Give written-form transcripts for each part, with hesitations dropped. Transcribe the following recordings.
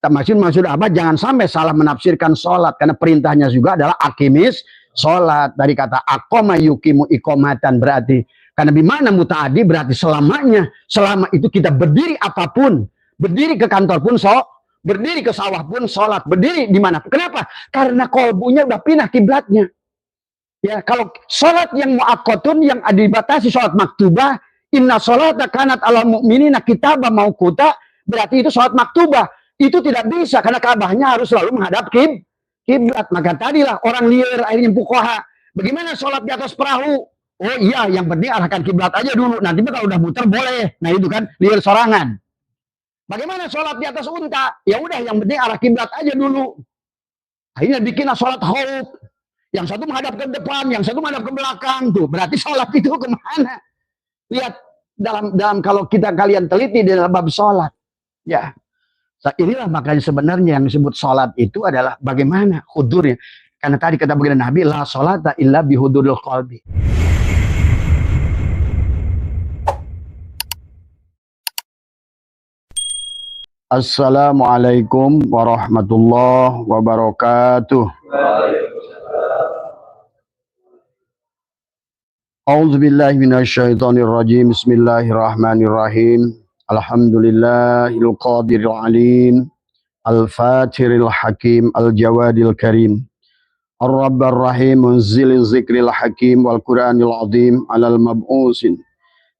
Maksud apa? Jangan sampai salah menafsirkan sholat, karena perintahnya juga adalah akimis sholat, dari kata akoma yukimu ikomatan, berarti karena bimana mutaadi berarti selamanya, selama itu kita berdiri apapun, berdiri ke kantor pun berdiri ke sawah pun sholat, berdiri di mana. Kenapa? Karena kolbunya udah pindah kiblatnya. Ya, kalau sholat yang muakkotun, yang dibatasi, sholat maktubah, inna sholata kanat ala mu'minina kitabah mauquta, berarti itu sholat maktubah. Itu tidak bisa, karena Ka'bahnya harus selalu menghadap kiblat. Maka tadilah orang liar akhirnya fuqaha, bagaimana sholat di atas perahu? Oh iya, yang penting arahkan kiblat aja dulu, nanti kalau udah muter boleh. Nah itu kan liar sorangan. Bagaimana sholat di atas unta? Ya udah, yang penting arah kiblat aja dulu. Akhirnya bikinlah sholat khauf. Yang satu menghadap ke depan, yang satu menghadap ke belakang. Tuh, berarti sholat itu kemana? Lihat dalam kalau kalian teliti di dalam bab sholat. Ya, inilah makanya sebenarnya yang disebut sholat itu adalah bagaimana hudurnya. Karena tadi kata baginda Nabi, la sholata illa bihuduril qalbi. Assalamualaikum warahmatullahi wabarakatuh. A'udzubillahi minasyaitonirrajim. Bismillahirrahmanirrahim. Alhamdulillahil qadiril alim, al-fatiril hakim, al-jawadil karim, ar-rabbar rahim, munzilil zikril hakim, wal qur'anil azim, alal mab'usin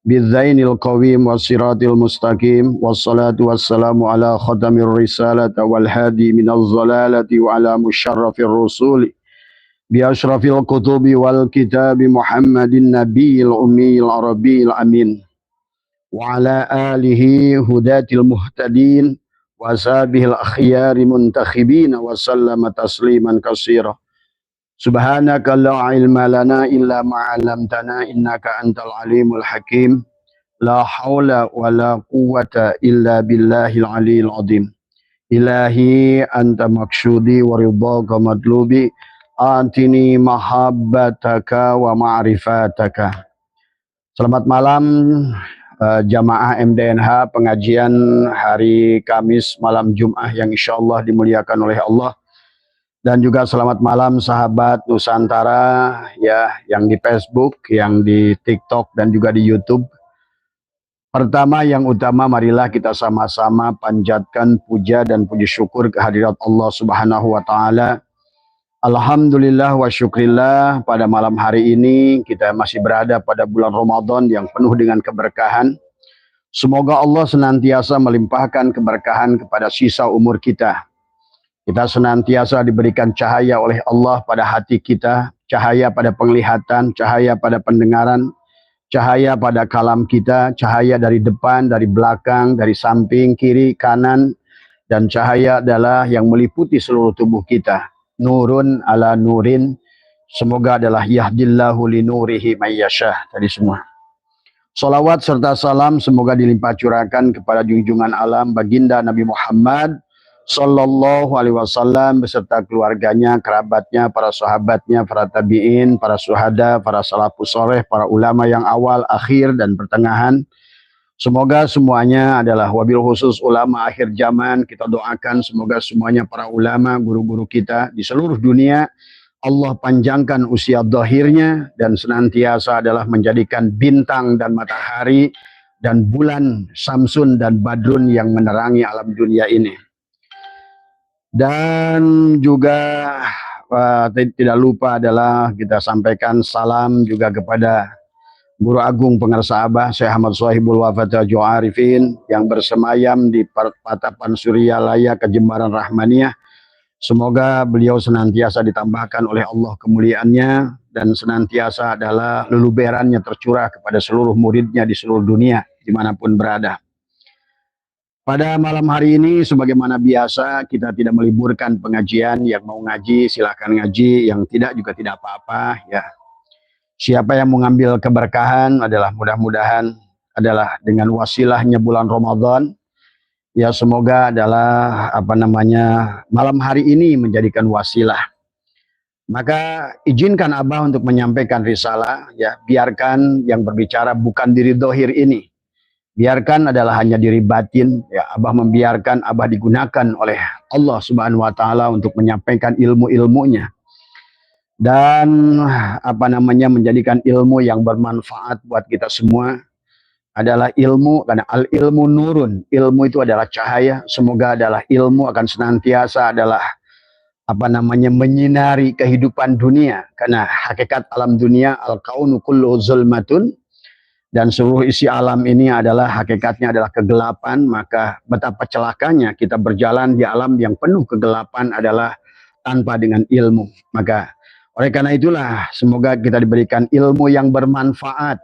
bidzainil qawim, wassiratil mustaqim, wassalatu wassalamu ala khatamir risalata wal hadi minaz zalalati wa ala musyarrafir rusuli bi asyrafil kutubi wal kitabi Muhammadin nabiyil ummiyil arabiyil amin wa ala alihi hudatil muhtadin wa ashabihil akhyari muntakhibin wa sallama tasliman katsira. Subhanaka la ilma lana illa ma 'allamtana innaka antal alimul hakim. La haula wala quwwata illa billahil aliyil azim. Ilahi anta maksudi wa ridhaka matlubi, atini mahabbataka wa ma'rifataka. Selamat malam jamaah MDNH, pengajian hari Kamis malam Jumat yang insyaallah dimuliakan oleh Allah. Dan juga selamat malam sahabat Nusantara ya, yang di Facebook, yang di TikTok dan juga di YouTube. Pertama yang utama, marilah kita sama-sama panjatkan puja dan puji syukur kehadirat Allah Subhanahu wa taala. Alhamdulillah wa syukrillah, pada malam hari ini kita masih berada pada bulan Ramadan yang penuh dengan keberkahan. Semoga Allah senantiasa melimpahkan keberkahan kepada sisa umur kita. Kita senantiasa diberikan cahaya oleh Allah pada hati kita, cahaya pada penglihatan, cahaya pada pendengaran, cahaya pada kalam kita, cahaya dari depan, dari belakang, dari samping, kiri, kanan, dan cahaya adalah yang meliputi seluruh tubuh kita. Nurun ala nurin, semoga adalah yahdillahu li nurihi mayyashah, tadi semua. Salawat serta salam semoga dilimpah curahkan kepada junjungan alam baginda Nabi Muhammad Sallallahu alaihi wasallam beserta keluarganya, kerabatnya, para sahabatnya, para tabi'in, para syuhada, para salafus soleh, para ulama yang awal, akhir, dan pertengahan. Semoga semuanya adalah wabil khusus ulama akhir zaman. Kita doakan semoga semuanya para ulama, guru-guru kita di seluruh dunia, Allah panjangkan usia dhahirnya dan senantiasa adalah menjadikan bintang dan matahari dan bulan Samsun dan Badrun yang menerangi alam dunia ini. Dan juga tidak lupa adalah kita sampaikan salam juga kepada Guru Agung Pengarsa Abah Syekh Ahmad Shahibul Wafat Arifin yang bersemayam di Patapan Suryalaya Kejembaran Rahmaniyah. Semoga beliau senantiasa ditambahkan oleh Allah kemuliaannya dan senantiasa adalah luluberannya tercurah kepada seluruh muridnya di seluruh dunia dimanapun berada. Pada malam hari ini sebagaimana biasa kita tidak meliburkan pengajian. Yang mau ngaji silahkan ngaji, yang tidak juga tidak apa-apa ya. Siapa yang mengambil keberkahan adalah mudah-mudahan adalah dengan wasilahnya bulan Ramadan. Ya semoga adalah malam hari ini menjadikan wasilah. Maka izinkan Abah untuk menyampaikan risalah ya, biarkan yang berbicara bukan diri dohir ini. Biarkan adalah hanya diri batin. Ya, Abah membiarkan Abah digunakan oleh Allah Subhanahu wa taala untuk menyampaikan ilmu-ilmunya dan menjadikan ilmu yang bermanfaat buat kita semua adalah ilmu, karena al ilmu nurun, ilmu itu adalah cahaya. Semoga adalah ilmu akan senantiasa adalah menyinari kehidupan dunia, karena hakikat alam dunia al kaunu kullu zulmatun, dan seluruh isi alam ini adalah hakikatnya adalah kegelapan. Maka betapa celakanya kita berjalan di alam yang penuh kegelapan adalah tanpa dengan ilmu. Maka oleh karena itulah semoga kita diberikan ilmu yang bermanfaat,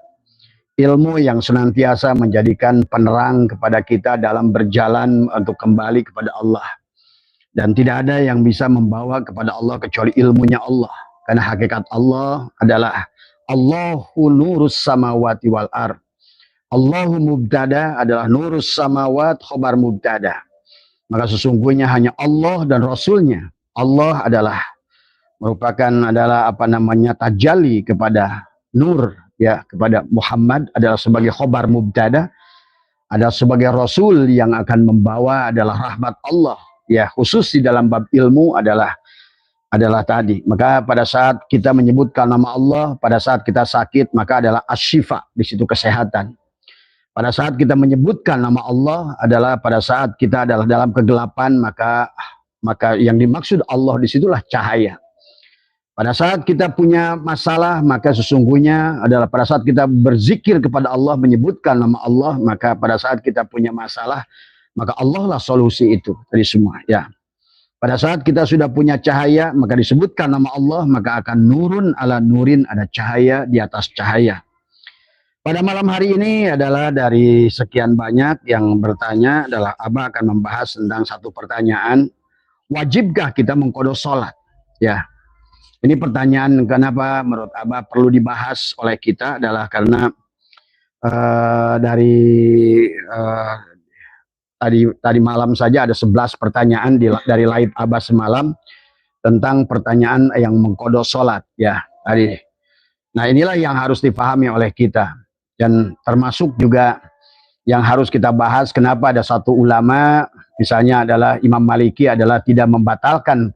ilmu yang senantiasa menjadikan penerang kepada kita dalam berjalan untuk kembali kepada Allah. Dan tidak ada yang bisa membawa kepada Allah kecuali ilmunya Allah. Karena hakikat Allah adalah Allahu nurus samawati wal ard. Allahu mubtada adalah nurus samawat khobar mubtada. Maka sesungguhnya hanya Allah dan Rasulnya. Allah adalah merupakan tajalli kepada nur, ya, kepada Muhammad adalah sebagai khobar mubtada, ada sebagai Rasul yang akan membawa adalah rahmat Allah, ya, khusus di dalam bab ilmu adalah tadi. Maka pada saat kita menyebutkan nama Allah, pada saat kita sakit, maka adalah asyifa, di situ kesehatan. Pada saat kita menyebutkan nama Allah adalah pada saat kita adalah dalam kegelapan, maka yang dimaksud Allah disitulah cahaya. Pada saat kita punya masalah, maka sesungguhnya adalah pada saat kita berzikir kepada Allah, menyebutkan nama Allah, maka pada saat kita punya masalah, maka Allah lah solusi itu dari semua, ya. Pada saat kita sudah punya cahaya, maka disebutkan nama Allah, maka akan nurun ala nurin, ada cahaya di atas cahaya. Pada malam hari ini adalah dari sekian banyak yang bertanya adalah Abah akan membahas tentang satu pertanyaan, wajibkah kita mengqadha sholat? Ya. Ini pertanyaan kenapa menurut Abah perlu dibahas oleh kita adalah karena tadi malam saja ada 11 pertanyaan dari live Abah semalam tentang pertanyaan yang mengqadha sholat, ya tadi. Nah, inilah yang harus dipahami oleh kita, dan termasuk juga yang harus kita bahas kenapa ada satu ulama misalnya adalah Imam Maliki adalah tidak membatalkan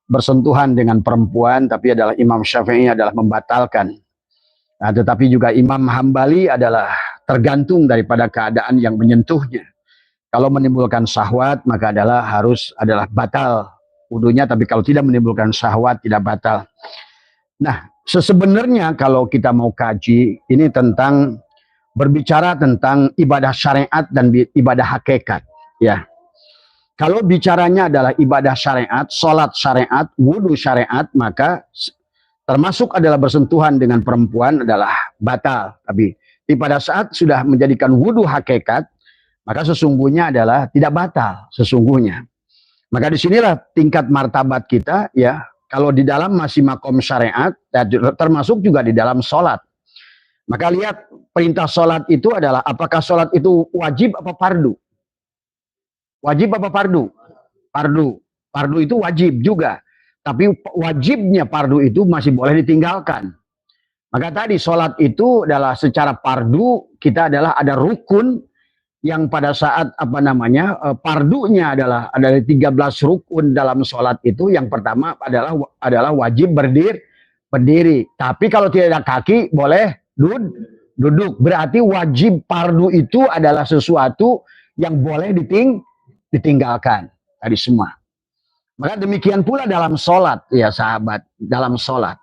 bersentuhan dengan perempuan, tapi adalah Imam Syafi'i adalah membatalkan. Nah, tetapi juga Imam Hambali adalah tergantung daripada keadaan yang menyentuhnya. Kalau menimbulkan syahwat, maka harus batal wudunya, tapi kalau tidak menimbulkan syahwat, tidak batal. Nah, sebenarnya kalau kita mau kaji, ini tentang berbicara tentang ibadah syariat dan ibadah hakikat, ya. Kalau bicaranya adalah ibadah syariat, sholat syariat, wudhu syariat, maka termasuk adalah bersentuhan dengan perempuan adalah batal. Tapi pada saat sudah menjadikan wudhu hakikat, maka sesungguhnya adalah tidak batal sesungguhnya. Maka disinilah tingkat martabat kita, ya. Kalau di dalam masih makom syariat, termasuk juga di dalam sholat. Maka lihat perintah sholat itu adalah apakah sholat itu wajib apa fardu? Wajib apa fardu? Fardu. Fardu itu wajib juga. Tapi wajibnya fardu itu masih boleh ditinggalkan. Maka tadi sholat itu adalah secara fardu, kita adalah ada rukun yang pada saat fardunya adalah ada 13 rukun dalam sholat itu. Yang pertama adalah wajib berdiri. Tapi kalau tidak ada kaki boleh duduk. Berarti wajib fardu itu adalah sesuatu yang boleh ditinggalkan tadi semua. Maka demikian pula dalam sholat, ya sahabat, dalam sholat.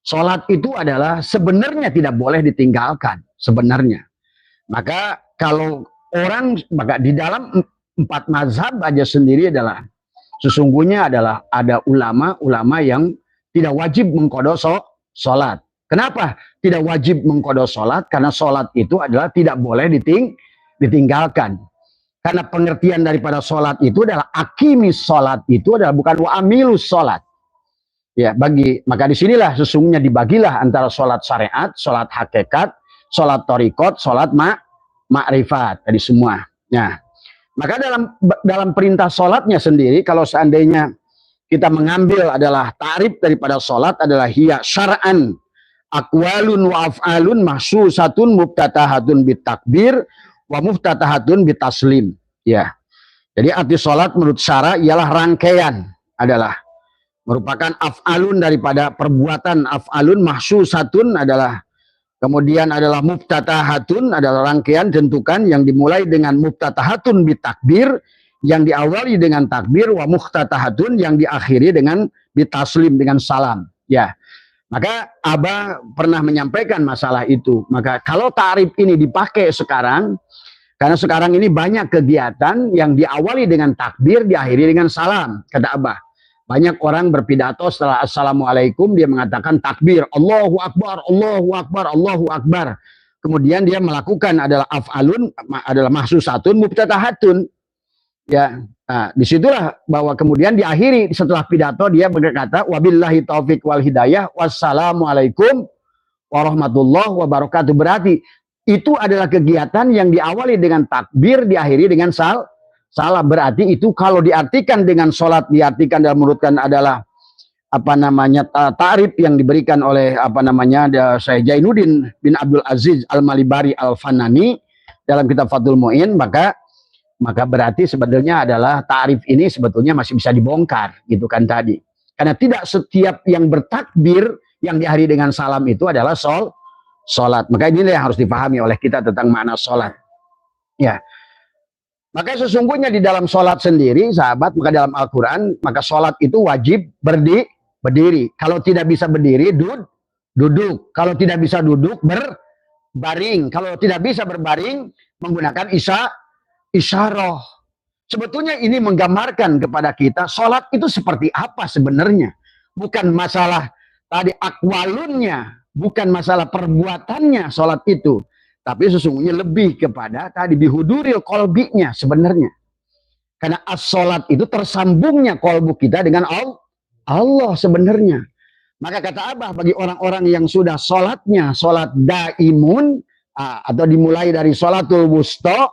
Sholat itu adalah sebenarnya tidak boleh ditinggalkan, sebenarnya. Maka kalau maka di dalam 4 mazhab aja sendiri adalah sesungguhnya adalah ada ulama yang tidak wajib mengqadha sholat. Kenapa tidak wajib mengqadha sholat? Karena sholat itu adalah tidak boleh ditinggalkan. Karena pengertian daripada sholat itu adalah akimis sholat itu adalah bukan wa amilus sholat. Ya, maka disinilah sesungguhnya dibagilah antara sholat syariat, sholat hakikat, sholat torikot, sholat ma'rifat tadi semua. Nah, maka dalam perintah sholatnya sendiri, kalau seandainya kita mengambil adalah ta'rif daripada sholat adalah hiya syar'an aqwalun wa af'alun mahsusatun mubtatahatun bitakbir wa muftatahatun bitaslim. Ya. Jadi arti salat menurut syara ialah rangkaian, adalah merupakan af'alun daripada perbuatan, af'alun mahsusatun adalah, kemudian adalah muftatahatun adalah rangkaian tentukan yang dimulai dengan muftatahatun bitakbir, yang diawali dengan takbir, wa muftatahatun yang diakhiri dengan bitaslim, dengan salam. Ya. Maka Abah pernah menyampaikan masalah itu. Maka kalau ta'rif ini dipakai sekarang, karena sekarang ini banyak kegiatan yang diawali dengan takbir, diakhiri dengan salam, kata Abah. Banyak orang berpidato setelah assalamualaikum, dia mengatakan takbir, Allahu Akbar, Allahu Akbar, Allahu Akbar. Kemudian dia melakukan adalah af'alun, adalah mahsusatun, mubtatahatun. Ya, nah, disitulah bahwa kemudian diakhiri setelah pidato dia berkata, wabillahi taufik wal hidayah, wassalamualaikum warahmatullahi wabarakatuh. Berarti itu adalah kegiatan yang diawali dengan takbir, diakhiri dengan salam. Berarti itu kalau diartikan dengan sholat, diartikan dalam menurutkan adalah apa namanya ta'rif yang diberikan oleh apa namanya Syekh Jainuddin bin Abdul Aziz Al-Malibari Al-Fanani dalam kitab Fathul Mu'in, maka berarti sebenarnya adalah ta'rif ini sebetulnya masih bisa dibongkar, gitu kan tadi. Karena tidak setiap yang bertakbir yang diakhiri dengan salam itu adalah sholat. Maka ini yang harus dipahami oleh kita tentang makna sholat. Ya. Maka sesungguhnya di dalam sholat sendiri, sahabat, maka dalam Al-Quran, maka sholat itu wajib berdiri. Kalau tidak bisa berdiri, duduk. Kalau tidak bisa duduk, berbaring. Kalau tidak bisa berbaring, menggunakan isyarah. Sebetulnya ini menggambarkan kepada kita sholat itu seperti apa sebenarnya. Bukan masalah tadi akwalunnya, bukan masalah perbuatannya sholat itu, tapi sesungguhnya lebih kepada tadi bihuduril kolbinya sebenarnya. Karena as-sholat itu tersambungnya kolbu kita dengan Allah sebenarnya. Maka kata Abah, bagi orang-orang yang sudah sholatnya sholat daimun, atau dimulai dari sholatul wusta,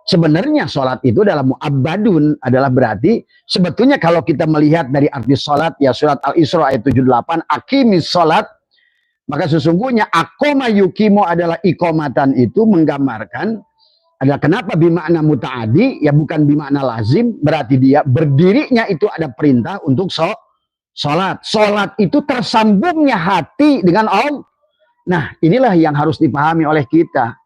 sebenarnya sholat itu dalam mu'abbadun adalah berarti sebetulnya kalau kita melihat dari arti sholat, ya surat Al-Isra ayat 78, aqimis sholat, maka sesungguhnya akoma yukimu adalah ikomatan, itu menggambarkan adalah kenapa bimakna muta'adi, ya bukan bimakna lazim, berarti dia berdirinya itu ada perintah untuk sholat. Sholat itu tersambungnya hati dengan Allah. Nah inilah yang harus dipahami oleh kita.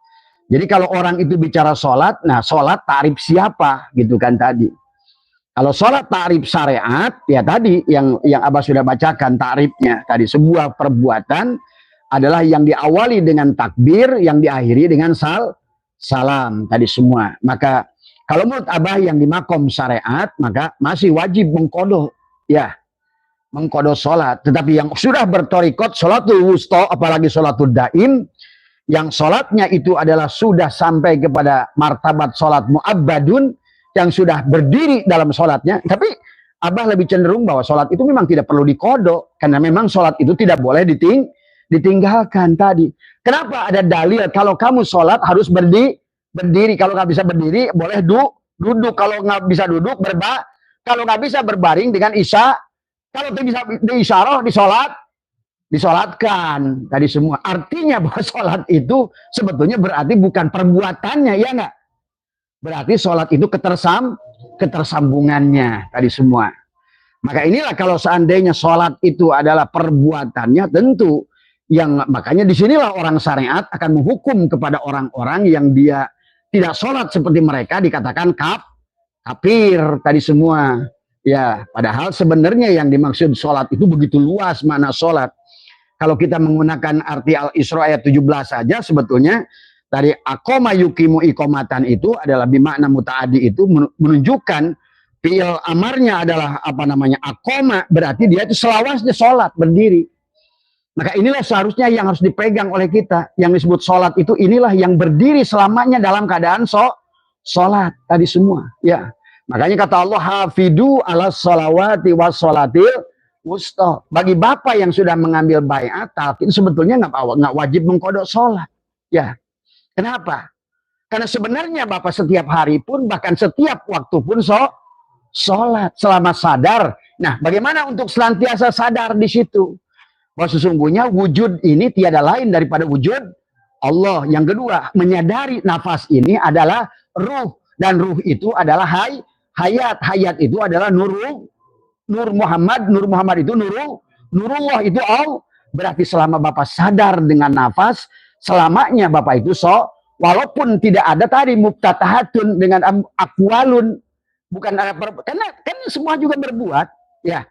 Jadi kalau orang itu bicara sholat, nah sholat ta'rif siapa gitu kan tadi. Kalau sholat ta'rif syariat, ya tadi yang Abah sudah bacakan ta'rifnya tadi, sebuah perbuatan adalah yang diawali dengan takbir, yang diakhiri dengan salam tadi semua. Maka kalau menurut Abah yang di makom syariat, maka masih wajib mengkodoh, ya mengkodoh sholat. Tetapi yang sudah bertorikot sholatul wusta, apalagi sholatul daim, yang sholatnya itu adalah sudah sampai kepada martabat sholat mu'abbadun, yang sudah berdiri dalam sholatnya. Tapi Abah lebih cenderung bahwa sholat itu memang tidak perlu dikodok, karena memang sholat itu tidak boleh ditinggalkan tadi. Kenapa ada dalil kalau kamu sholat harus berdiri, kalau nggak bisa berdiri boleh duduk, kalau nggak bisa duduk kalau nggak bisa berbaring dengan kalau bisa diisyarah disolatkan tadi semua. Artinya bahwa sholat itu sebetulnya berarti bukan perbuatannya, ya enggak? Berarti sholat itu ketersambungannya tadi semua. Maka inilah kalau seandainya sholat itu adalah perbuatannya, tentu yang makanya disinilah orang syariat akan menghukum kepada orang-orang yang dia tidak sholat seperti mereka, dikatakan kafir tadi semua. Ya, padahal sebenarnya yang dimaksud sholat itu begitu luas makna sholat. Kalau kita menggunakan arti Al-Isra ayat 17 saja, sebetulnya dari akoma yukimu ikomatan itu adalah bimakna muta'adi, itu menunjukkan fi'il amarnya adalah apa namanya akoma, berarti dia itu selawasnya sholat berdiri. Maka inilah seharusnya yang harus dipegang oleh kita. Yang disebut sholat itu inilah yang berdiri selamanya dalam keadaan sholat tadi semua. Ya, makanya kata Allah, hafidu ala sholawati was sholatil wusta. Bagi bapak yang sudah mengambil baiat talqin, sebetulnya nggak wajib mengkodok sholat. Ya, kenapa? Karena sebenarnya bapak setiap hari pun, bahkan setiap waktu pun sholat selama sadar. Nah, bagaimana untuk senantiasa sadar di situ? Bahwa sesungguhnya wujud ini tiada lain daripada wujud Allah. Yang kedua, menyadari nafas ini adalah ruh, dan ruh itu adalah hayat. Hayat itu adalah Nur Muhammad. Nur Muhammad itu Nurullah itu Allah. Berarti selama Bapak sadar dengan nafas, selamanya Bapak itu walaupun tidak ada tadi muftatahatun dengan akwalun, bukan ada karena kan semua juga berbuat ya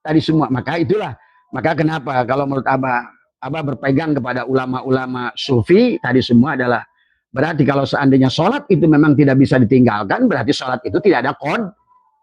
tadi semua. Maka itulah, maka kenapa kalau menurut Abah berpegang kepada ulama-ulama sufi tadi semua adalah berarti kalau seandainya sholat itu memang tidak bisa ditinggalkan, berarti sholat itu tidak ada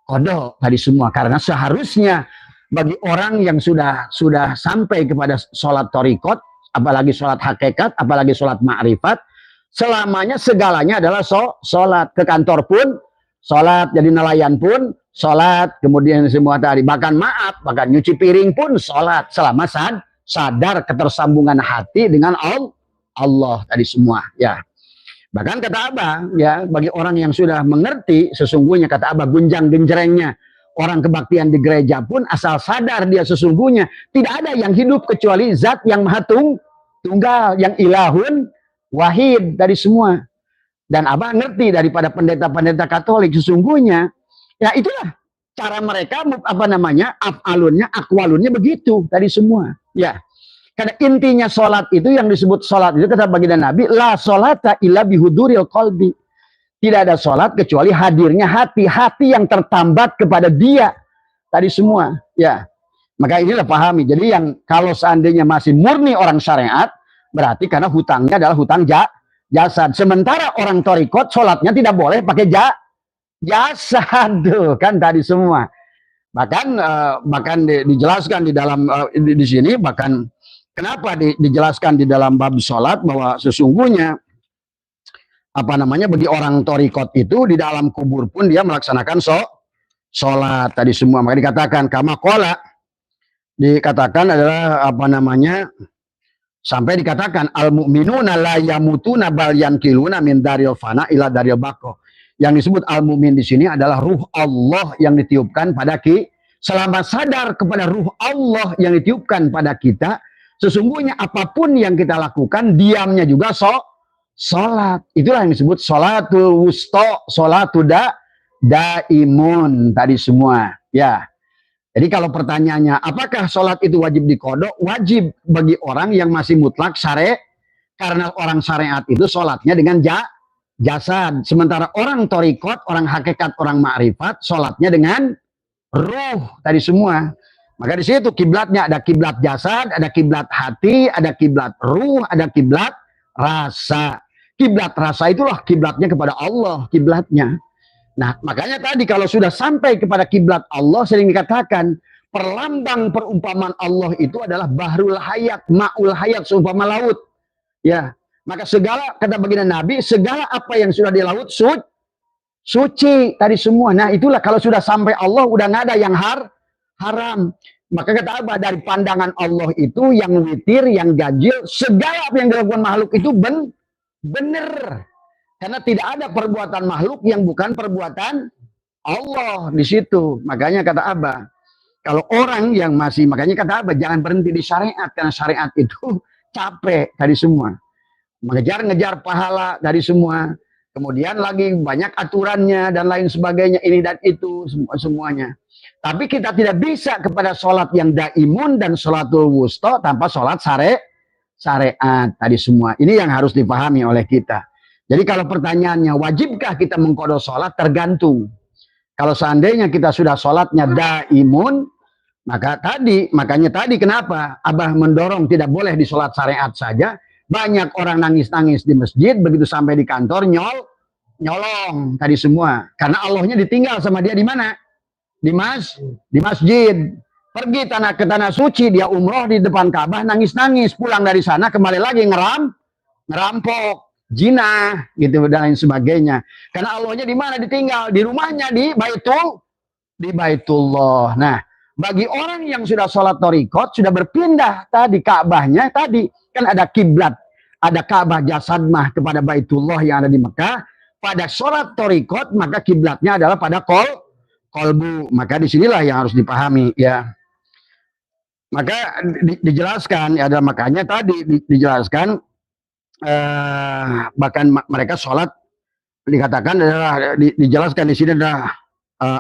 kodok tadi semua. Karena seharusnya bagi orang yang sudah sampai kepada sholat torikot, apalagi sholat hakikat, apalagi sholat ma'rifat, selamanya segalanya adalah sholat. Ke kantor pun sholat, jadi nelayan pun sholat, kemudian semua tadi, bahkan bahkan nyuci piring pun sholat, selama sadar ketersambungan hati dengan Allah tadi semua ya. Bahkan kata Abah ya, bagi orang yang sudah mengerti sesungguhnya, kata Abah, gunjang genjrengnya orang kebaktian di gereja pun asal sadar dia sesungguhnya tidak ada yang hidup kecuali zat yang maha tunggal, yang ilahun wahid dari semua. Dan Abah ngerti daripada pendeta-pendeta Katolik sesungguhnya ya itulah cara mereka afalunnya, akwalunnya begitu tadi semua ya. Karena intinya sholat itu, yang disebut sholat itu kata baginda Nabi, la sholata illa bihuduril qalbi. Tidak ada sholat kecuali hadirnya hati yang tertambat kepada dia tadi semua ya. Maka inilah pahami. Jadi yang kalau seandainya masih murni orang syariat, berarti karena hutangnya adalah hutang jasad. Sementara orang torikot sholatnya tidak boleh pakai jasad tuh kan tadi semua. Bahkan dijelaskan di dalam di sini, bahkan kenapa dijelaskan di dalam bab sholat bahwa sesungguhnya bagi orang torikot itu di dalam kubur pun dia melaksanakan sholat tadi semua. Maka dikatakan kama qala, dikatakan adalah sampai dikatakan al mu'minuna la yamutuna bal yankiluna min daril fana ila daril baqo. Yang disebut al mu'min di sini adalah ruh Allah yang ditiupkan pada selama sadar kepada ruh Allah yang ditiupkan pada kita, sesungguhnya apapun yang kita lakukan diamnya juga sholat. Itulah yang disebut sholatul wusta, sholatul daimun tadi semua ya. Jadi kalau pertanyaannya apakah sholat itu wajib dikodok? Wajib bagi orang yang masih mutlak syariat, karena orang syariat itu sholatnya dengan jasad. Sementara orang torikot, orang hakikat, orang ma'rifat sholatnya dengan ruh tadi semua. Maka di situ kiblatnya ada kiblat jasad, ada kiblat hati, ada kiblat ruh, ada kiblat rasa. Kiblat rasa itulah kiblatnya kepada Allah, kiblatnya. Nah, makanya tadi kalau sudah sampai kepada kiblat Allah, sering dikatakan perlambang perumpamaan Allah itu adalah bahrul hayat, ma'ul hayat, seumpama laut. Ya, maka segala, kata baginda Nabi, segala apa yang sudah di laut suci tadi semua. Nah, itulah kalau sudah sampai Allah udah nggak ada yang haram. Maka kata Abah, dari pandangan Allah itu yang witir, yang ganjil, segala apa yang dilakukan makhluk itu benar. Karena tidak ada perbuatan makhluk yang bukan perbuatan Allah di situ. Makanya kata Abah, kalau orang yang makanya kata Abah, jangan berhenti di syariat, karena syariat itu capek tadi semua. Mengejar-ngejar pahala dari semua. Kemudian lagi banyak aturannya dan lain sebagainya, ini dan itu semuanya. Tapi kita tidak bisa kepada sholat yang daimun dan sholatul wusta tanpa sholat syariat tadi semua. Ini yang harus dipahami oleh kita. Jadi kalau pertanyaannya wajibkah kita mengkodok sholat, tergantung. Kalau seandainya kita sudah sholatnya daimun, makanya tadi kenapa Abah mendorong tidak boleh di sholat syariat saja. Banyak orang nangis-nangis di masjid, begitu sampai di kantor nyolong tadi semua. Karena Allahnya ditinggal sama dia di mana? Di masjid. Pergi ke tanah suci, dia umroh di depan Ka'bah, nangis-nangis. Pulang dari sana kembali lagi ngerampok, zina, gitu dan lain sebagainya. Karena Allahnya di mana ditinggal? Di rumahnya di Baitullah. Nah, bagi orang yang sudah sholat torikot, sudah berpindah tadi Ka'bahnya tadi kan ada kiblat, ada Ka'bah jasad mah kepada Baitullah yang ada di Mekah. Pada sholat torikot maka kiblatnya adalah pada kolbu. Maka disinilah yang harus dipahami ya. Maka dijelaskan ya, ada makanya tadi dijelaskan bahkan mereka sholat dikatakan adalah dijelaskan di sini adalah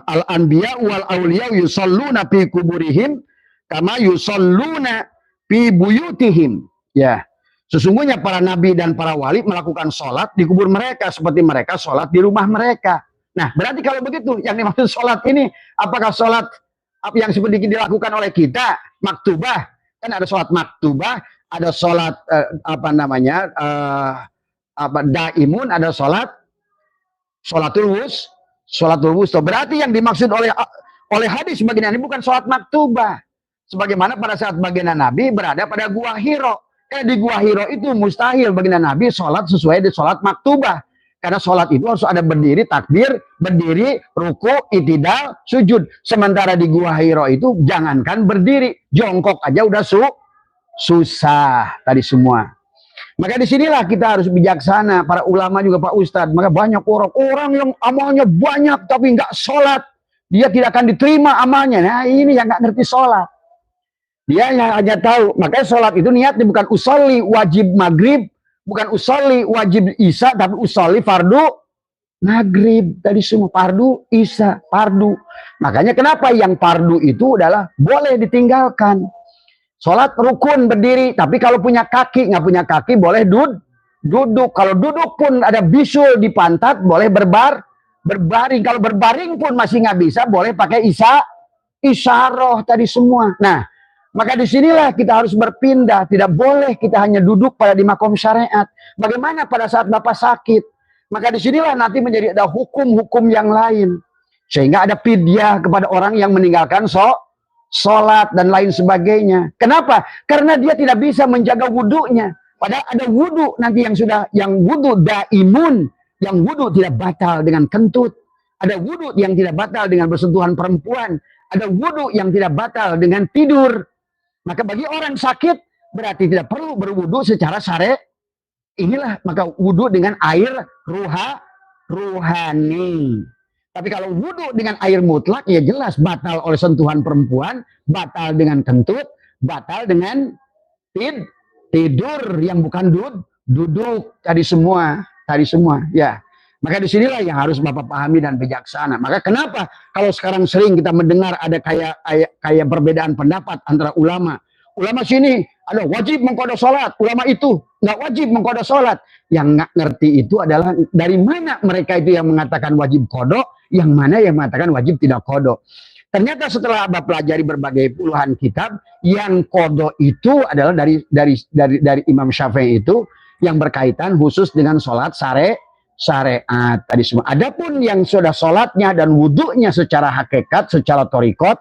al-anbiya wal auliya yusalluna fi kuburihim kama yusalluna fi buyutihim. Ya. Sesungguhnya para nabi dan para wali melakukan sholat di kubur mereka seperti mereka sholat di rumah mereka. Nah, berarti kalau begitu yang dimaksud sholat ini apakah sholat yang seperti dilakukan oleh kita maktubah? Kan ada sholat maktubah, ada sholat daimun, ada sholatul wusta. Berarti yang dimaksud oleh hadis baginda ini bukan sholat maktubah. Sebagaimana pada saat baginda Nabi berada pada Gua Hiro. Karena di Gua Hiro itu mustahil baginda Nabi sholat sesuai dengan sholat maktubah. Karena sholat itu harus ada berdiri, takbir, berdiri, ruku, itidal, sujud. Sementara di Gua Hiro itu jangankan berdiri, jongkok aja udah susah tadi semua. Maka disinilah kita harus bijaksana, para ulama juga Pak Ustadz. Maka banyak orang yang amalnya banyak tapi nggak sholat. Dia tidak akan diterima amalnya. Nah ini yang nggak ngerti sholat. Dia hanya tahu, makanya sholat itu niatnya bukan usolli wajib maghrib, bukan usolli wajib isya, tapi usolli fardu maghrib. Tadi semua fardu isya, fardu. Makanya kenapa yang fardu itu adalah boleh ditinggalkan. Sholat rukun berdiri, tapi kalau punya kaki, nggak punya kaki boleh duduk. Kalau duduk pun ada bisul di pantat, boleh berbaring. Kalau berbaring pun masih nggak bisa, boleh pakai isyarah tadi semua. Nah, maka disinilah kita harus berpindah. Tidak boleh kita hanya duduk pada di makom syariat. Bagaimana pada saat Bapak sakit? Maka disinilah nanti menjadi ada hukum-hukum yang lain. Sehingga ada fidyah kepada orang yang meninggalkan sholat dan lain sebagainya. Kenapa? Karena dia tidak bisa menjaga wudhunya. Padahal ada wudhu nanti yang wudhu daimun. Yang wudhu tidak batal dengan kentut. Ada wudhu yang tidak batal dengan bersentuhan perempuan. Ada wudhu yang tidak batal dengan tidur. Maka bagi orang sakit berarti tidak perlu berwudu secara syar'i. Inilah maka wudu dengan air ruhani. Tapi kalau wudu dengan air mutlak ya jelas batal oleh sentuhan perempuan, batal dengan kentut, batal dengan tidur yang bukan duduk tadi semua ya. Maka disinilah yang harus Bapak pahami dan bijaksana. Maka kenapa kalau sekarang sering kita mendengar ada kayak perbedaan pendapat antara ulama. Ulama sini ada wajib mengqadha sholat, ulama itu nggak wajib mengqadha sholat. Yang nggak ngerti itu adalah dari mana mereka itu yang mengatakan wajib qadha, yang mana yang mengatakan wajib tidak qadha. Ternyata setelah Abah pelajari berbagai puluhan kitab, yang qadha itu adalah dari Imam Syafi'i itu yang berkaitan khusus dengan sholat syariat tadi semua. Adapun yang sudah sholatnya dan wudhunya secara hakikat, secara torikot,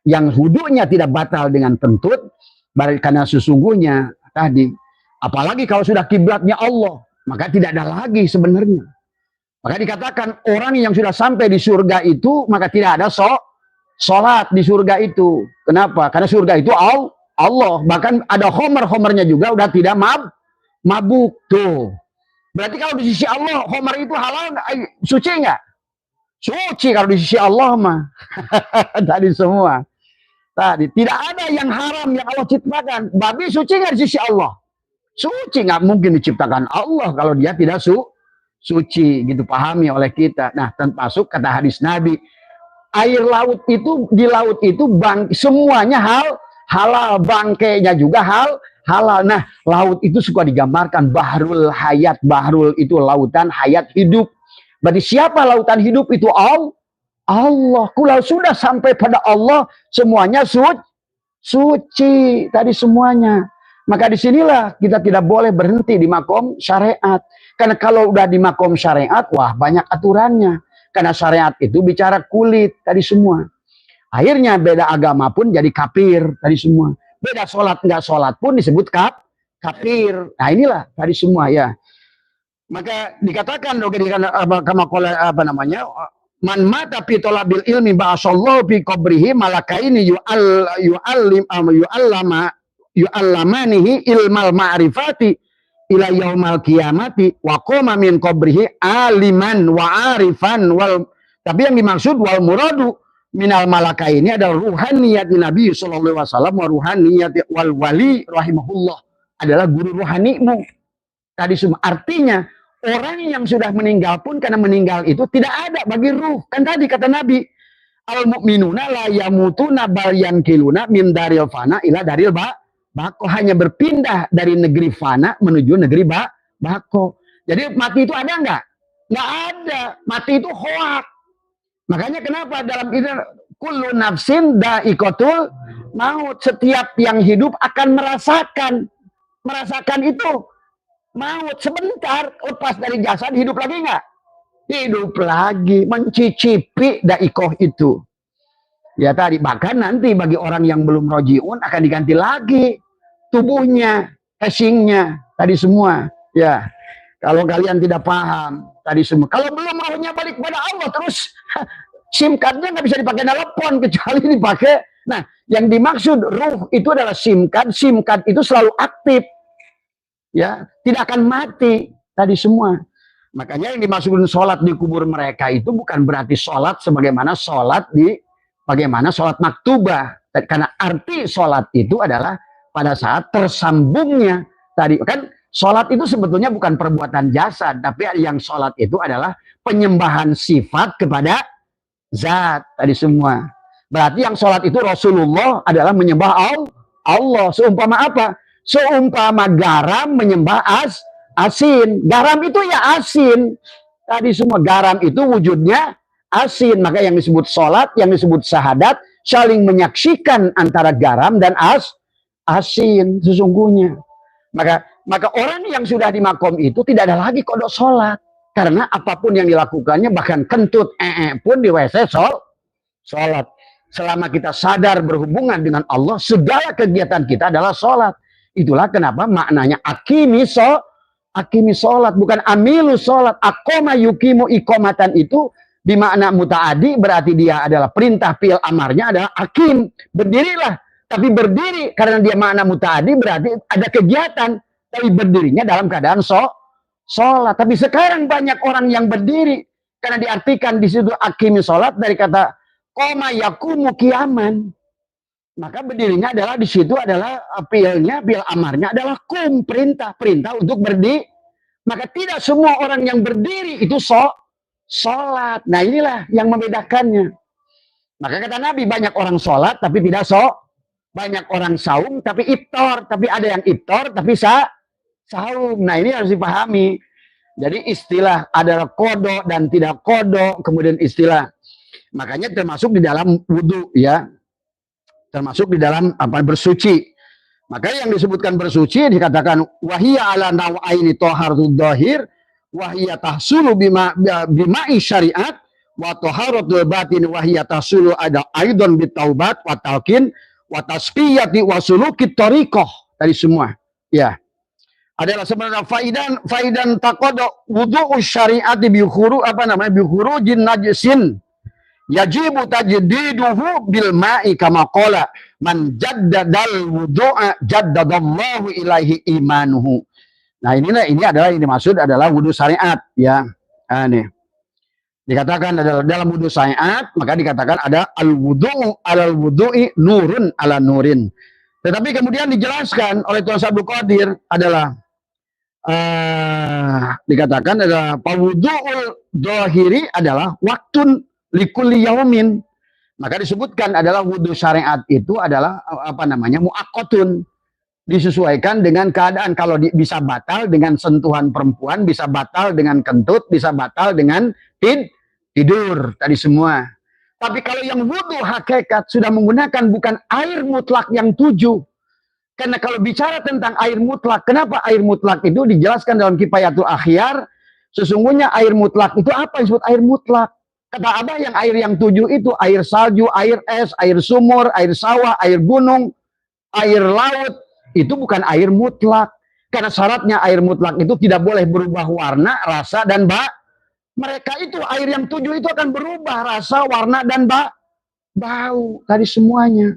yang wudhunya tidak batal dengan kentut, karena sesungguhnya tadi, apalagi kalau sudah kiblatnya Allah, maka tidak ada lagi sebenarnya. Maka dikatakan orang yang sudah sampai di surga itu, maka tidak ada sholat di surga itu. Kenapa? Karena surga itu Allah. Bahkan ada homernya juga udah tidak mabuk tuh. Berarti kalau di sisi Allah, homer itu halal, suci nggak? Suci kalau di sisi Allah mah. Tadi semua. Tadi tidak ada yang haram yang Allah ciptakan. Babi suci nggak di sisi Allah? Suci, nggak mungkin diciptakan Allah kalau dia tidak suci. Gitu pahami oleh kita. Nah, termasuk kata hadis Nabi, air laut itu di laut itu semuanya halal, bangkainya juga halal. Nah, laut itu suka digambarkan bahrul hayat. Bahrul itu lautan hayat hidup. Berarti siapa lautan hidup itu? Allah. Kalau sudah sampai pada Allah, semuanya suci tadi semuanya. Maka disinilah kita tidak boleh berhenti di makom syariat. Karena kalau udah di makom syariat, wah banyak aturannya. Karena syariat itu bicara kulit tadi semua. Akhirnya beda agama pun jadi kafir tadi semua. Beda sholat nggak sholat pun disebut kafir. Nah inilah tadi semua ya. Maka dikatakan man mata fi talabil ilmi ba'asallahu fi qabrihi malakaini yu'allamanihi ilmal ma'rifati ila yaumal qiyamati wa qama min qabrihi aliman wa arifan tapi yang dimaksud wal muradu minal malaka ini adalah ruhaniyat Nabi sallallahu alaihi wasallam wa ruhaniyat wal wali rahimahullah adalah guru ruhanimu. Tadi semua artinya orang yang sudah meninggal pun karena meninggal itu tidak ada bagi ruh. Kan tadi kata Nabi, al mu'minuna la yamutuna bal yankiluna min daril fana ila daril bako, hanya berpindah dari negeri fana menuju negeri bako. Jadi mati itu ada nggak? Nggak ada. Mati itu hoak. Makanya kenapa dalam ini kullu nafsin da'iqatul maut, setiap yang hidup akan merasakan itu maut. Sebentar lepas dari jasad, hidup lagi nggak? Hidup lagi, mencicipi da'iqoh itu. Ya tadi, bahkan nanti bagi orang yang belum rojiun akan diganti lagi tubuhnya, casingnya, tadi semua. Ya, kalau kalian tidak paham tadi semua, kalau belum rohnya balik pada Allah, terus SIM cardnya nggak bisa dipakai telepon kecuali dipakai. Nah, yang dimaksud ruh itu adalah SIM card. SIM card itu selalu aktif, ya, tidak akan mati tadi semua. Makanya yang dimaksudkan sholat di kubur mereka itu bukan berarti sholat sebagaimana sholat maktubah. Karena arti sholat itu adalah pada saat tersambungnya tadi kan, sholat itu sebetulnya bukan perbuatan jasad, tapi yang sholat itu adalah penyembahan sifat kepada zat tadi semua. Berarti yang sholat itu Rasulullah adalah menyembah Allah. Seumpama apa? Seumpama garam menyembah asin. Garam itu ya asin. Tadi semua garam itu wujudnya asin. Maka yang disebut sholat, yang disebut syahadat, saling menyaksikan antara garam dan asin sesungguhnya. Maka orang yang sudah di makom itu tidak ada lagi kodok sholat. Karena apapun yang dilakukannya, bahkan kentut pun di WC sholat. Selama kita sadar berhubungan dengan Allah, segala kegiatan kita adalah sholat. Itulah kenapa maknanya akimi sholat, bukan amilu sholat. Akoma yukimu ikomatan itu bimakna mutaadi, berarti dia adalah perintah fi'il amarnya adalah akim, berdirilah. Tapi berdiri karena dia makna mutaadi berarti ada kegiatan, tapi berdirinya dalam keadaan sholat. Tapi sekarang banyak orang yang berdiri karena diartikan di situ akimi sholat dari kata koma yakumu kiaman. Maka berdirinya adalah di situ adalah fi'il amarnya adalah kum, perintah untuk berdiri. Maka tidak semua orang yang berdiri itu sholat. Nah inilah yang membedakannya. Maka kata Nabi, banyak orang sholat tapi tidak banyak orang saum tapi iftar, tapi ada yang iftar tapi saum. Nah ini harus dipahami. Jadi istilah adalah kodok dan tidak kodok, kemudian istilah. Makanya termasuk di dalam wudhu, ya, termasuk di dalam bersuci. Maka yang disebutkan bersuci dikatakan wahiyya ala nawaini toharatul dhahir, wahiyya tahsulu bima'i syariat, wa toharatul batin wahiyya tahsulu ada aidon bitaubat wa talqin wa tasqiyati wa sulukit tariqah. Tadi semua, ya, adalah sebenarnya faidan taqodo wudu'u syariati bihuru jin najisin yajibu tajdiduhu bil ma'i kama qala man jaddadal wudu'a jaddadallahu ilaihi imanuhu. Nah ini adalah yang dimaksud adalah wudu syariat, ya. Nah, nih dikatakan adalah dalam wudu syariat, maka dikatakan ada al wudu'u alal wudu'i nurun ala nurin. Tetapi kemudian dijelaskan oleh Tuan Abdul Qadir adalah dikatakan adalah pawudu'ul dhahiri adalah waktun likulli yaumin. Maka disebutkan adalah wudhu syariat itu adalah mu'aqqatun, disesuaikan dengan keadaan. Kalau bisa batal dengan sentuhan perempuan, bisa batal dengan kentut, bisa batal dengan tidur tadi semua. Tapi kalau yang wudhu hakikat sudah menggunakan bukan air mutlak yang 7. Karena kalau bicara tentang air mutlak, kenapa air mutlak itu dijelaskan dalam Kifayatul Akhyar? Sesungguhnya air mutlak itu apa yang disebut air mutlak? Kata Abah yang air yang 7 itu air salju, air es, air sumur, air sawah, air gunung, air laut. Itu bukan air mutlak. Karena syaratnya air mutlak itu tidak boleh berubah warna, rasa, dan mereka itu air yang 7 itu akan berubah rasa, warna, dan bau. Tadi semuanya.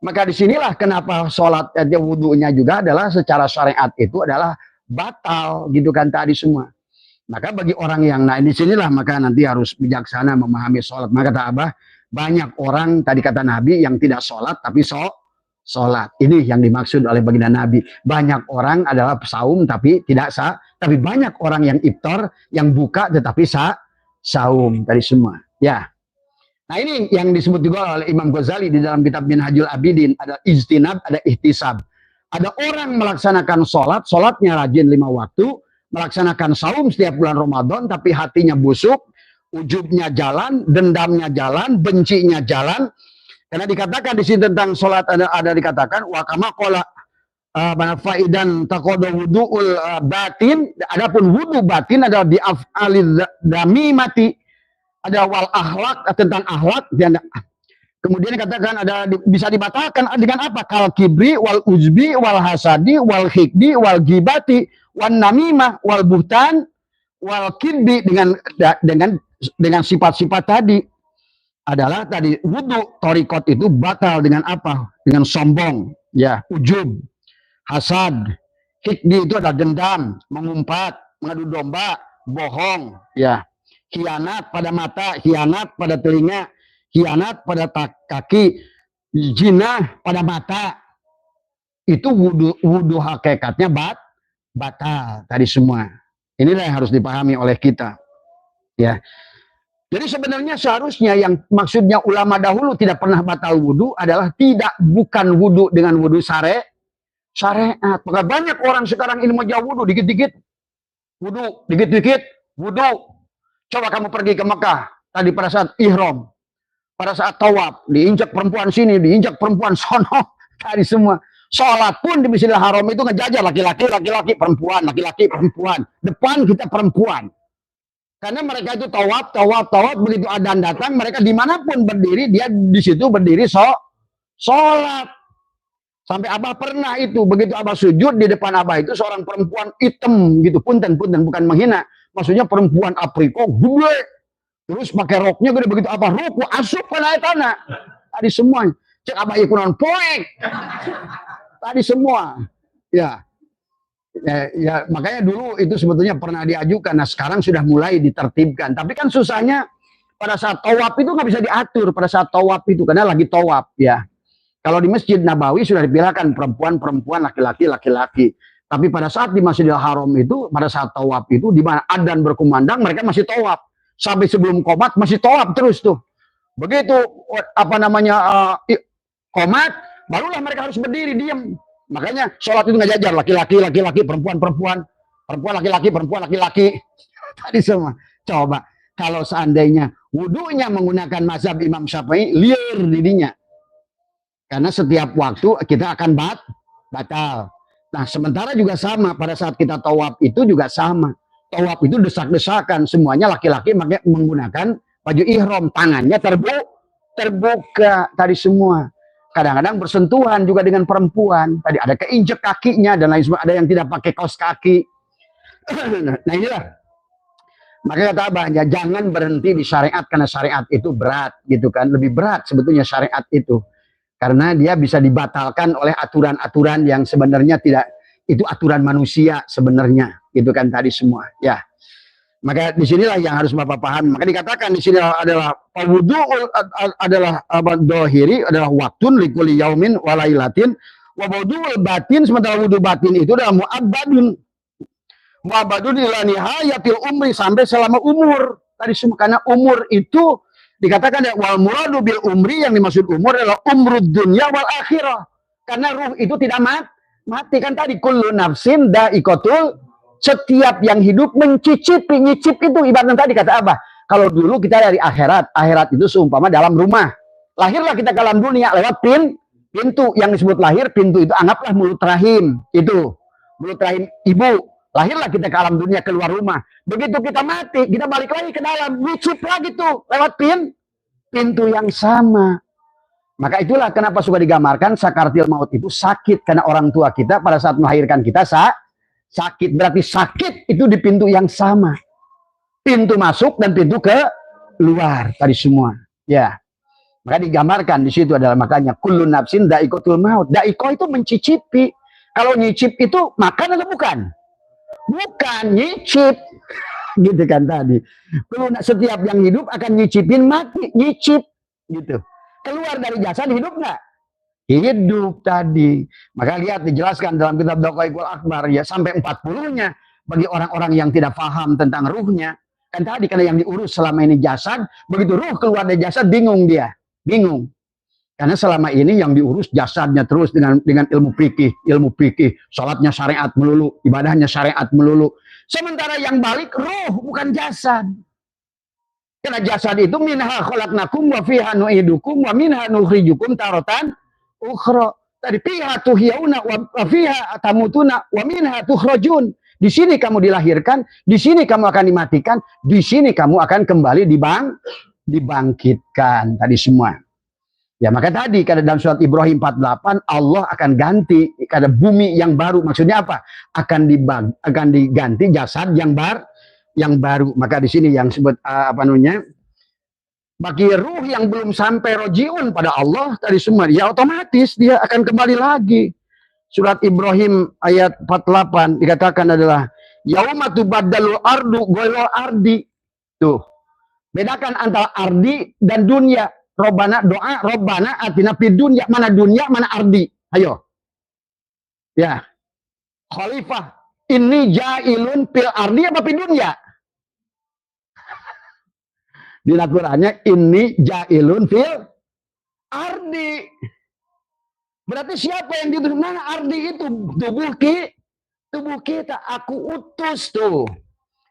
Maka disinilah kenapa sholat wudhunya juga adalah secara syariat itu adalah batal gitu kan tadi semua. Maka bagi orang yang di sinilah maka nanti harus bijaksana memahami sholat. Maka kata Abah, banyak orang tadi kata Nabi yang tidak sholat tapi sholat. Ini yang dimaksud oleh baginda Nabi. Banyak orang adalah saum tapi tidak sah, tapi banyak orang yang iftar, yang buka tetapi saum tadi semua. Ya. Nah ini yang disebut juga oleh Imam Ghazali di dalam kitab Minhajul Abidin. Ada ijtinab, ada ihtisab. Ada orang melaksanakan sholat, sholatnya rajin 5 waktu, melaksanakan saum setiap bulan Ramadan, tapi hatinya busuk, ujubnya jalan, dendamnya jalan, bencinya jalan. Karena dikatakan di sini tentang sholat ada dikatakan wakama kola faidan takodo wuduul batin. Adapun wudu batin adalah di afalid damimati, ada wal akhlak, tentang akhlak. Kemudian dikatakan ada bisa dibatalkan dengan apa? Kal kibri wal uzbi wal hasadi wal hikdi wal gibati wan namimah wal buhtan wal kidbi, dengan sifat-sifat tadi. Adalah tadi wudu torikot itu batal dengan apa? Dengan sombong, ya, ujub, hasad, hikdi itu adalah dendam, mengumpat, mengadu domba, bohong, ya, khianat pada mata, khianat pada telinga, khianat pada kaki, zina pada mata. Itu wudu hakikatnya batal tadi semua. Inilah yang harus dipahami oleh kita, ya. Jadi sebenarnya seharusnya yang maksudnya ulama dahulu tidak pernah batal wudhu adalah bukan wudhu dengan wudhu syariat. Maka banyak orang sekarang ini mau jauh wudhu, dikit-dikit wudhu, dikit-dikit wudhu. Coba kamu pergi ke Mekah tadi pada saat ihram, pada saat tawaf, diinjak perempuan sini, diinjak perempuan sono, tadi semua. Sholat pun di Masjidil Haram itu ngejajar laki-laki, perempuan, laki-laki, perempuan. Depan kita perempuan. Karena mereka itu tawaf, begitu adzan datang, mereka dimanapun berdiri, dia di situ berdiri sholat. Sampai Abah pernah itu, begitu Abah sujud di depan Abah itu seorang perempuan hitam gitu, punten bukan menghina, maksudnya perempuan apriko gede, terus pakai roknya gede, begitu Abah ruku asup ke naik tanah, tadi semua, cek Abah ikunan poek, tadi semua, ya. Ya, makanya dulu itu sebetulnya pernah diajukan. Nah sekarang sudah mulai ditertibkan. Tapi kan susahnya pada saat tawaf itu nggak bisa diatur pada saat tawaf itu karena lagi tawaf, ya. Kalau di Masjid Nabawi sudah dibilangkan perempuan, laki-laki. Tapi pada saat di Masjidil Haram itu pada saat tawaf itu di mana adzan berkumandang mereka masih tawaf sampai sebelum qomat masih tawaf terus tuh. Begitu qomat barulah mereka harus berdiri diam. Makanya sholat itu nggak jajar, laki-laki, perempuan, laki-laki. Tadi semua. Coba kalau seandainya wudunya menggunakan mazhab Imam Syafi'i, liar didinya. Karena setiap waktu kita akan batal. Nah sementara juga sama, pada saat kita tawaf itu juga sama. Tawaf itu desak-desakan, semuanya laki-laki menggunakan baju ihram, tangannya terbuka tadi semua. Kadang-kadang bersentuhan juga dengan perempuan. Tadi ada keinjek kakinya dan lain sebagainya. Ada yang tidak pakai kaos kaki. Nah inilah. Maka kata Abah, ya, jangan berhenti di syariat karena syariat itu berat, gitu kan? Lebih berat sebetulnya syariat itu. Karena dia bisa dibatalkan oleh aturan-aturan yang sebenarnya tidak, itu aturan manusia sebenarnya, gitu kan tadi semua. Ya. Maka disinilah yang harus Bapak pahami. Maka dikatakan di sini adalah wudhu adalah dohiri, adalah waktun likuli yaumin walailatin. Wudhu batin, sementara wudhu batin itu adalah mu'abbadun ila nihayatil umri, sampai selama umur. Tadi semua karena umur itu dikatakan wal muradu bil umri, yang dimaksud umur adalah umrud dunya wal akhirah. Karena ruh itu tidak mati kan tadi kullu nafsin da'iqatul. Setiap yang hidup mencicipi, nyicip itu ibaratnya tadi kata Abah. Kalau dulu kita dari akhirat itu seumpama dalam rumah. Lahirlah kita ke dalam dunia lewat pintu yang disebut lahir, pintu itu anggaplah mulut rahim. Itu mulut rahim ibu. Lahirlah kita ke alam dunia keluar rumah. Begitu kita mati, kita balik lagi ke dalam, nyicip lagi tuh lewat pintu yang sama. Maka itulah kenapa suka digambarkan sakaratil maut itu sakit, karena orang tua kita pada saat melahirkan kita sakit, berarti sakit itu di pintu yang sama. Pintu masuk dan pintu ke luar tadi semua. Ya. Maka digambarkan di situ adalah makanya kullu nafsin da'iqatul maut. Da'iqah itu mencicipi. Kalau nyicip itu makan atau bukan? Bukan, nyicip. Gitu kan tadi. Setiap yang hidup akan nyicipin mati, nyicip gitu. Keluar dari jasad hidup enggak? hidup tadi. Maka lihat dijelaskan dalam kitab Daqaiqul Akbar ya sampai 40-nya bagi orang-orang yang tidak paham tentang ruhnya. Kan tadi karena yang diurus selama ini jasad, begitu ruh keluar dari jasad bingung dia, bingung. Karena selama ini yang diurus jasadnya terus dengan ilmu fikih, sholatnya syariat melulu, ibadahnya syariat melulu. Sementara yang balik ruh bukan jasad. Karena jasad itu minha khalaqnakum wa fiha nu'idukum wa minha nukhrijukum taratan ukhra. Tadi fiha tuhyauna wa fiha tamutuna wa minha tukhrajun. Di sini kamu dilahirkan, di sini kamu akan dimatikan, di sini kamu akan kembali dibangkitkan. Tadi semua. Ya maka tadi kada dalam surat Ibrahim 48 Allah akan ganti kada bumi yang baru, maksudnya apa? Akan diganti jasad yang baru. Maka di sini yang sebut apa namanya? Bagi ruh yang belum sampai rojiun pada Allah tadi semua ya otomatis dia akan kembali lagi. Surat Ibrahim ayat 48 dikatakan adalah yauma tubaddalul ardu ghairul ardi. Tuh. Bedakan antara ardi dan dunia. Robbana doa, Robbana atina fid dunya. Mana dunia, mana ardi? Ayo. Ya. Khalifah. Ini jailun fil ardi apa fid dunya? Di Al-Qur'annya ini jailun fil ardi. Berarti siapa yang diutus? Mana ardi itu? Tubuh kita. Aku utus tuh.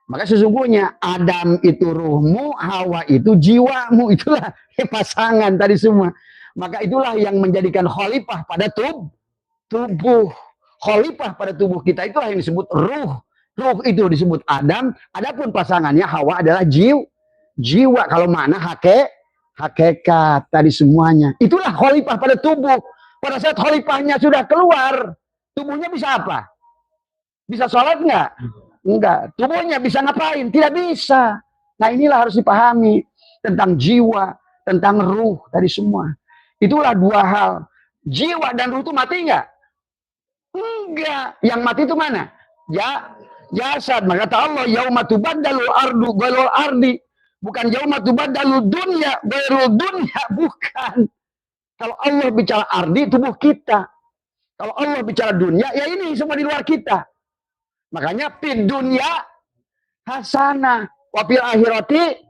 Maka sesungguhnya Adam itu ruhmu, Hawa itu jiwamu. Itulah pasangan tadi semua. Maka itulah yang menjadikan khalifah pada tubuh. Khalifah pada tubuh kita itulah yang disebut ruh. Ruh itu disebut Adam. Adapun pasangannya Hawa adalah jiwa. Kalau mana hakikat tadi semuanya. Itulah khalifah pada tubuh. Pada saat khalifahnya sudah keluar, tubuhnya bisa apa? Bisa sholat nggak? Enggak. Tubuhnya bisa ngapain? Tidak bisa. Nah inilah harus dipahami tentang jiwa, tentang ruh tadi semua. Itulah dua hal. Jiwa dan ruh itu mati nggak? Enggak. Yang mati itu mana? Jasad. Maka kata Allah, yauma tubaddalu ardu ghairul ardi. Bukan yauma tubaddalu dunya ghairul dunya, bukan. Kalau Allah bicara ardi, tubuh kita. Kalau Allah bicara dunia, ya ini semua di luar kita. Makanya fid dunya hasanah, wa fil akhirati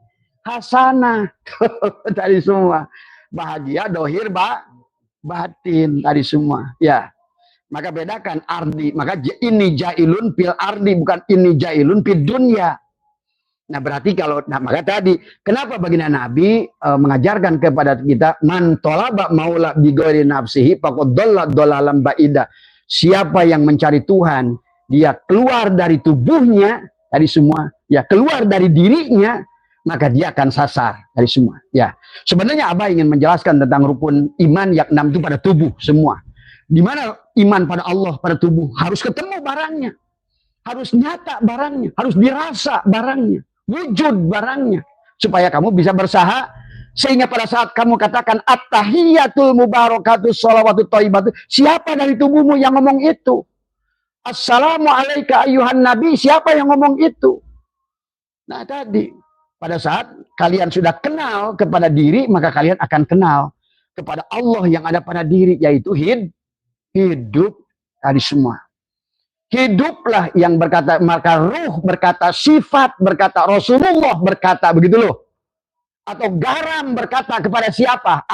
hasanah. Tadi semua. Bahagia dohir batin tadi semua. Ya. Maka bedakan ardi. Maka ini jailun fil ardi, bukan ini jailun fid dunya. Nah berarti kalau maka tadi kenapa baginda Nabi mengajarkan kepada kita man tolaba maula bi ghairi nafsihi faqad dhalla dhalalan ba'ida. Siapa yang mencari Tuhan, dia keluar dari tubuhnya tadi semua, ya keluar dari dirinya, maka dia akan sasar dari semua. Ya. Sebenarnya Abah ingin menjelaskan tentang rukun iman yang 6 itu pada tubuh semua. Di mana iman pada Allah pada tubuh harus ketemu barangnya. Harus nyata barangnya, harus dirasa barangnya. Wujud barangnya supaya kamu bisa bersaha sehingga pada saat kamu katakan at-tahiyatul mubarakatus sholawatut thayyibatu, siapa dari tubuhmu yang ngomong itu? Assalamu alayka ayyuhan nabi, siapa yang ngomong itu? Nah tadi pada saat kalian sudah kenal kepada diri, maka kalian akan kenal kepada Allah yang ada pada diri, yaitu hidup tadi semua. Hiduplah yang berkata, maka ruh berkata, sifat berkata, Rasulullah berkata, begitu loh. Atau garam berkata kepada siapa?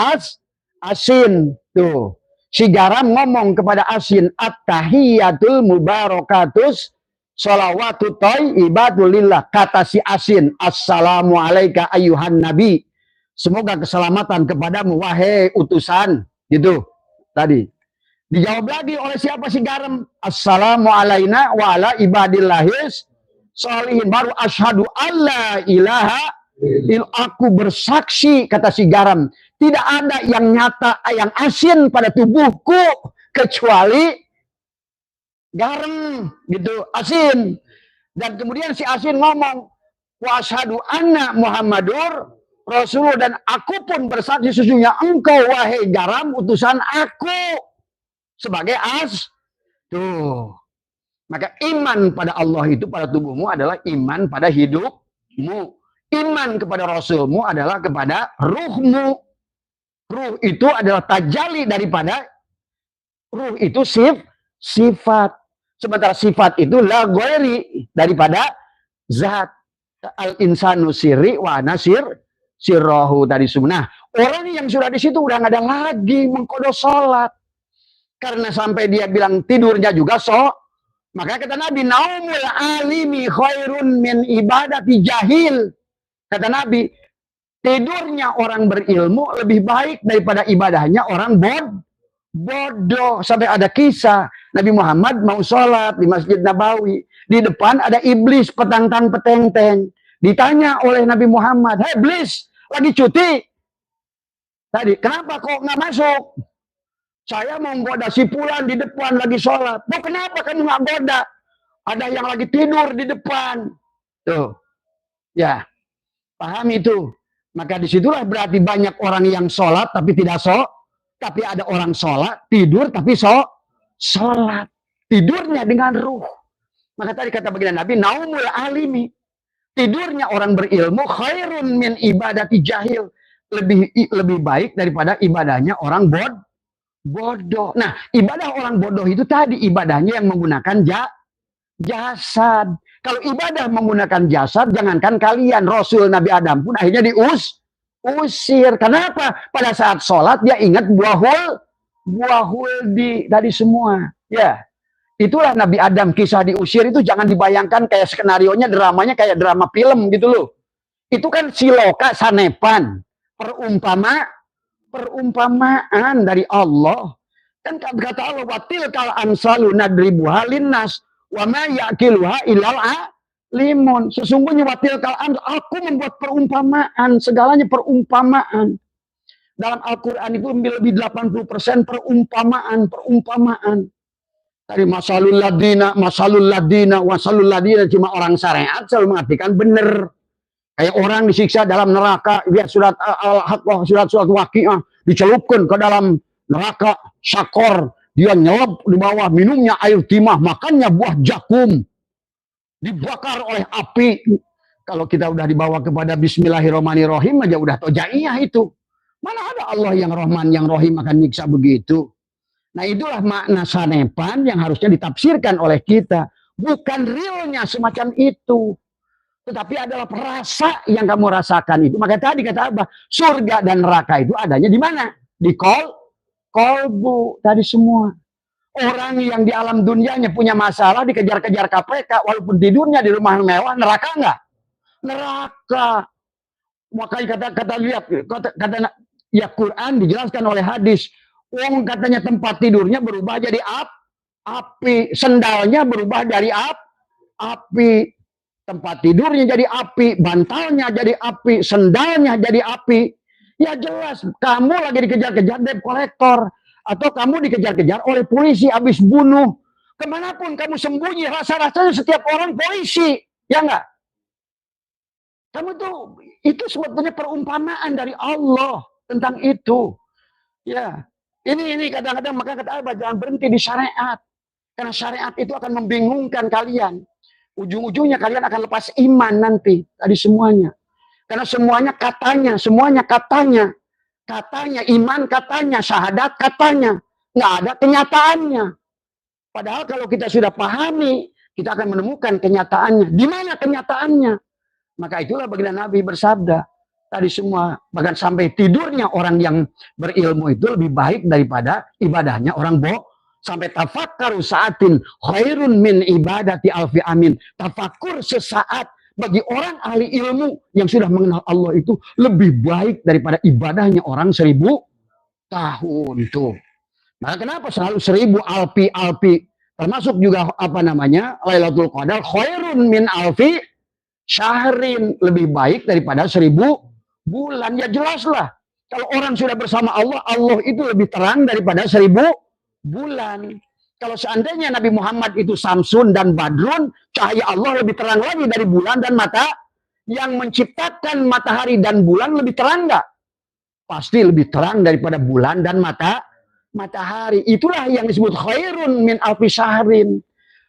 Asin. Tuh. Si garam ngomong kepada asin, at-tahiyatul mubarakatus sholawatut thayyibatulillah. Kata si asin, assalamu alayka ayyuhan nabi. Semoga keselamatan kepadamu, wahai utusan. Gitu. Tadi. Dijawab lagi oleh siapa si garam? Assalamu alayna wa ala ibadillahis sholihin. Baru asyhadu alla ilaha aku bersaksi, kata si garam, tidak ada yang nyata, yang asin pada tubuhku kecuali garam, gitu, asin. Dan kemudian si asin ngomong, wa asyhadu anna Muhammadur Rasulullah, dan aku pun bersaksi sesungguhnya engkau wahai garam utusan aku. Sebagai tuh. Maka iman pada Allah itu pada tubuhmu adalah iman pada hidupmu. Iman kepada Rasulmu adalah kepada ruhmu. Ruh itu adalah tajali daripada Ruh itu sifat. Sementara sifat itu la ghairi, daripada zat. Al insanu sirri wa nasir sirrohu tadi sunnah. Orang yang sudah di situ udah nggak ada lagi mengkodo sholat. Karena sampai dia bilang tidurnya juga maka kata Nabi, naumul alimi khairun min ibadati jahil. Kata Nabi, tidurnya orang berilmu lebih baik daripada ibadahnya orang bodoh. Sampai ada kisah Nabi Muhammad mau sholat di Masjid Nabawi, di depan ada iblis petantang petenteng. Ditanya oleh Nabi Muhammad, "Hei iblis, lagi cuti tadi, kenapa kok nggak masuk? Saya mau goda si Fulan di depan lagi sholat." "Oh, kenapa kamu nggak goda? Ada yang lagi tidur di depan." Tuh, ya, paham itu. Maka disitulah berarti banyak orang yang sholat tapi tidak tapi ada orang sholat, tidur tapi sholat. Tidurnya dengan ruh. Maka tadi kata baginda Nabi, naumul alimi, tidurnya orang berilmu khairun min ibadati jahil, lebih baik daripada ibadahnya orang bodoh. Nah, ibadah orang bodoh itu tadi ibadahnya yang menggunakan jasad. Kalau ibadah menggunakan jasad, jangankan kalian, Rasul Nabi Adam pun akhirnya diusir. Kenapa? Pada saat sholat dia ingat buahul tadi semua. Ya, itulah Nabi Adam, kisah diusir itu jangan dibayangkan kayak skenarionya, dramanya kayak drama film gitu loh. Itu kan siloka sanepan, perumpamaan dari Allah. Kan kata Allah, watil kal ansalu nadribuha linnas wa ma yaqiluha illal limun. Sesungguhnya watil kal aku membuat perumpamaan, segalanya perumpamaan. Dalam Al-Qur'an itu lebih 80% perumpamaan. Tadi masalul ladina, wasalul ladina, cuma orang syariat selalu mengartikan benar. Kayak orang disiksa dalam neraka, lihat surat Al-Haqqah, surat Waqiah, dicelupkan ke dalam neraka syakor, dia nyelap di bawah, minumnya air timah, makannya buah jakum, dibakar oleh api. Kalau kita udah dibawa kepada Bismillahirrahmanirrahim aja udah tojaiyah itu. Mana ada Allah yang Rahman yang Rahim akan nyiksa begitu. Nah, itulah makna sanepan yang harusnya ditafsirkan oleh kita. Bukan realnya semacam itu, tetapi adalah rasa yang kamu rasakan itu. Maka tadi kata Abah, surga dan neraka itu adanya di mana? Di kolbu tadi semua. Orang yang di alam dunianya punya masalah, dikejar-kejar KPK, walaupun tidurnya di rumah mewah, neraka enggak? Neraka. Makanya kata lihat, kata ya Quran dijelaskan oleh hadis. Katanya tempat tidurnya berubah jadi api, sendalnya berubah dari api, tempat tidurnya jadi api, bantalnya jadi api, sendalnya jadi api. Ya jelas, kamu lagi dikejar-kejar debt collector, atau kamu dikejar-kejar oleh polisi habis bunuh. Kemanapun kamu sembunyi, rasa-rasanya setiap orang polisi, ya enggak? Kamu tuh, itu sebetulnya perumpamaan dari Allah tentang itu. Ya, ini kadang-kadang maka kata Abah, jangan berhenti di syariat. Karena syariat itu akan membingungkan kalian. Ujung-ujungnya kalian akan lepas iman nanti. Tadi semuanya. Karena semuanya katanya. Katanya, iman katanya, syahadat katanya. Nggak ada kenyataannya. Padahal kalau kita sudah pahami, kita akan menemukan kenyataannya. Di mana kenyataannya? Maka itulah baginda Nabi bersabda. Tadi semua, bahkan sampai tidurnya orang yang berilmu itu lebih baik daripada ibadahnya orang sampai tafakkaru saatin khairun min ibadati alfi amin. Tafakur sesaat bagi orang ahli ilmu yang sudah mengenal Allah itu lebih baik daripada ibadahnya orang 1000 tahun tuh. Nah, kenapa selalu 1000 alfi? Termasuk juga apa namanya? Lailatul Qadar khairun min alfi syahrin, lebih baik daripada 1000 bulan. Ya jelaslah. Kalau orang sudah bersama Allah, Allah itu lebih terang daripada 1000 bulan. Kalau seandainya Nabi Muhammad itu Samsun dan Badrun, cahaya Allah lebih terang lagi dari bulan dan mata. Yang menciptakan matahari dan bulan lebih terang nggak? Pasti lebih terang daripada bulan dan matahari. Itulah yang disebut khairun min alfi syahrin.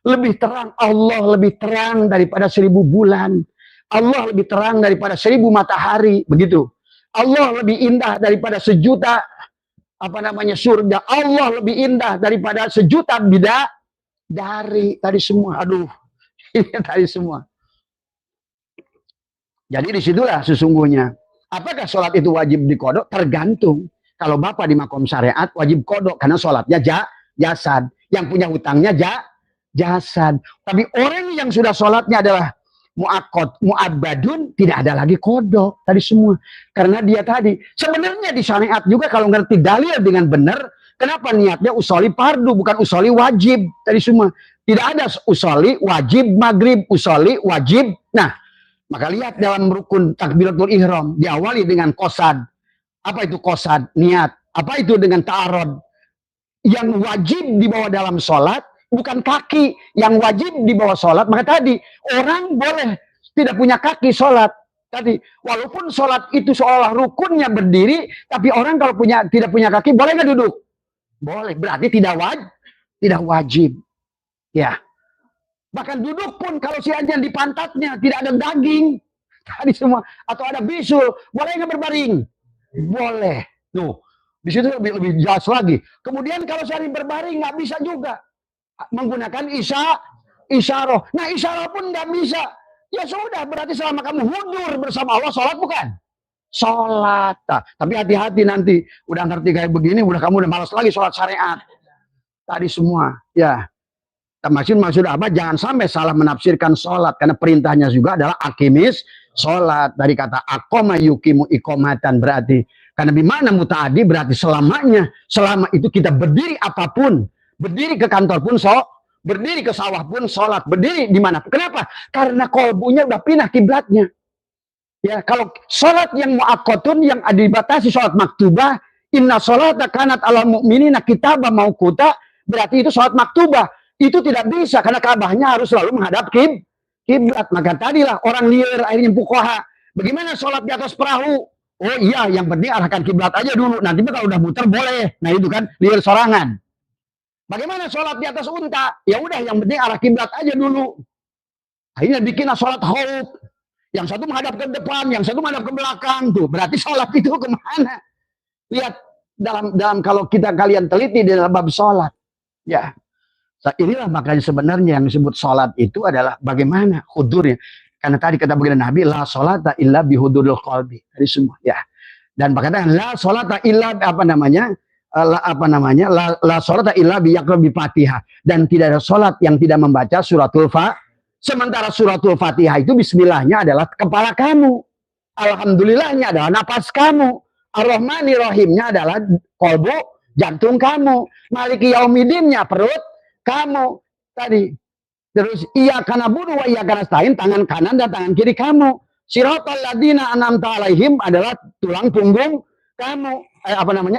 Lebih terang, Allah lebih terang daripada 1000 bulan. Allah lebih terang daripada 1000 matahari, begitu. Allah lebih indah daripada 1.000.000 apa namanya surga Allah lebih indah daripada sejuta bidadari tadi semua. Aduh, ini tadi semua. Jadi disitulah sesungguhnya. Apakah sholat itu wajib dikodok? Tergantung. Kalau bapak di makom syariat wajib kodok karena sholatnya jasad. Yang punya hutangnya jasad. Tapi orang yang sudah sholatnya adalah mu'abbadun, tidak ada lagi kodok tadi semua. Karena dia tadi sebenarnya di syariat juga kalau ngerti dalil dengan benar, kenapa niatnya usoli fardu bukan usoli wajib tadi semua. Tidak ada usoli wajib maghrib, usoli wajib. Nah, maka lihat dalam rukun takbiratul ihram diawali dengan qasad. Apa itu qasad? Niat. Apa itu dengan ta'arud? Yang wajib dibawa dalam sholat bukan kaki. Yang wajib dibawa sholat. Maka tadi orang boleh tidak punya kaki sholat. Tadi walaupun sholat itu seolah rukunnya berdiri, tapi orang kalau tidak punya kaki boleh nggak duduk? Boleh. Berarti tidak wajib. Ya. Bahkan duduk pun kalau sianya di pantatnya tidak ada daging tadi semua atau ada bisul, boleh nggak berbaring? Boleh. Tuh, di situ lebih jelas lagi. Kemudian kalau sehari berbaring nggak bisa juga menggunakan isyarah. Nah isyarah pun nggak bisa. Ya sudah, berarti selama kamu hudur bersama Allah, sholat bukan? Sholat. Nah, tapi hati-hati nanti udah ngerti kayak begini, kamu udah malas lagi sholat syariat. Tadi semua, ya. Maksud apa? Jangan sampai salah menafsirkan sholat karena perintahnya juga adalah akimis sholat dari kata akoma yukimu ikomatan berarti karena bimana mutaadi berarti selama itu kita berdiri apapun, berdiri ke kantor pun berdiri ke sawah pun sholat, berdiri di mana? Kenapa? Karena kolbunya udah pindah kiblatnya. Ya kalau sholat yang muakkotun yang dibatasi sholat maktubah, inna sholata kanat ala mu'minina kitabah mauquta, berarti itu sholat maktubah. Itu tidak bisa karena Ka'bahnya harus selalu menghadap kiblat. Maka tadilah orang liar akhirnya fuqaha. Bagaimana sholat di atas perahu? Oh iya, yang penting arahkan kiblat aja dulu. Nanti kalau udah muter boleh. Nah itu kan liar sorangan. Bagaimana sholat di atas unta? Ya udah, yang penting arah kiblat aja dulu. Akhirnya bikinlah sholat khauf. Yang satu menghadap ke depan, yang satu menghadap ke belakang. Tuh berarti sholat itu kemana? Lihat dalam kalau kalian teliti di dalam bab sholat. Ya. Inilah makanya sebenarnya yang disebut sholat itu adalah bagaimana hudurnya. Karena tadi kata baginda Nabi, la sholata illa bihuduril qalbi. Tadi semua, ya. Dan berkata la sholata illa la sholata illa biyaqra bi Fatihah. Dan tidak ada sholat yang tidak membaca suratul Fatihah. Sementara suratul Fatihah itu bismillahnya adalah kepala kamu. Alhamdulillahnya adalah napas kamu. Ar-Rahmanir Rahimnya adalah kolbu, jantung kamu. Maliki yaumidinnya perut kamu tadi. Terus iyyaka na'budu wa iyyaka nasta'in, tangan kanan dan tangan kiri kamu. Siratal ladzina an'amta 'alaihim adalah tulang punggung kamu.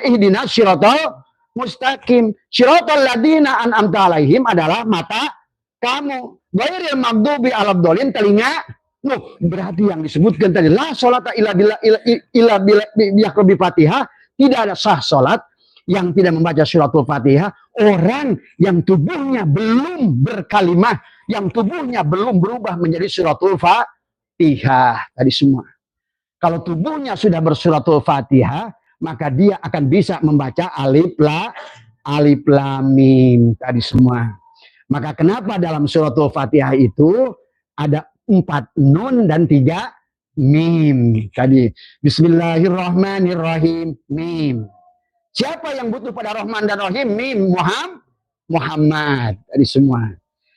Ihdinas siratal mustaqim. Siratal ladzina an'amta 'alaihim adalah mata kamu. Ghairil maghdubi 'aladdallin, telinga. Loh, berarti yang disebutkan tadi la sholata illa bi Fatihah, tidak ada sah salat yang tidak membaca suratul Fatihah. Orang yang tubuhnya belum berkalimah, yang tubuhnya belum berubah menjadi suratul Fatihah tadi semua. Kalau tubuhnya sudah bersuratul Fatihah, maka dia akan bisa membaca alif lam mim tadi semua. Maka kenapa dalam suratul Fatihah itu ada 4 nun dan 3 mim tadi. Bismillahirrahmanirrahim, mim. Siapa yang butuh pada Rahman dan Rahim? Mim, Muhammad. Tadi semua.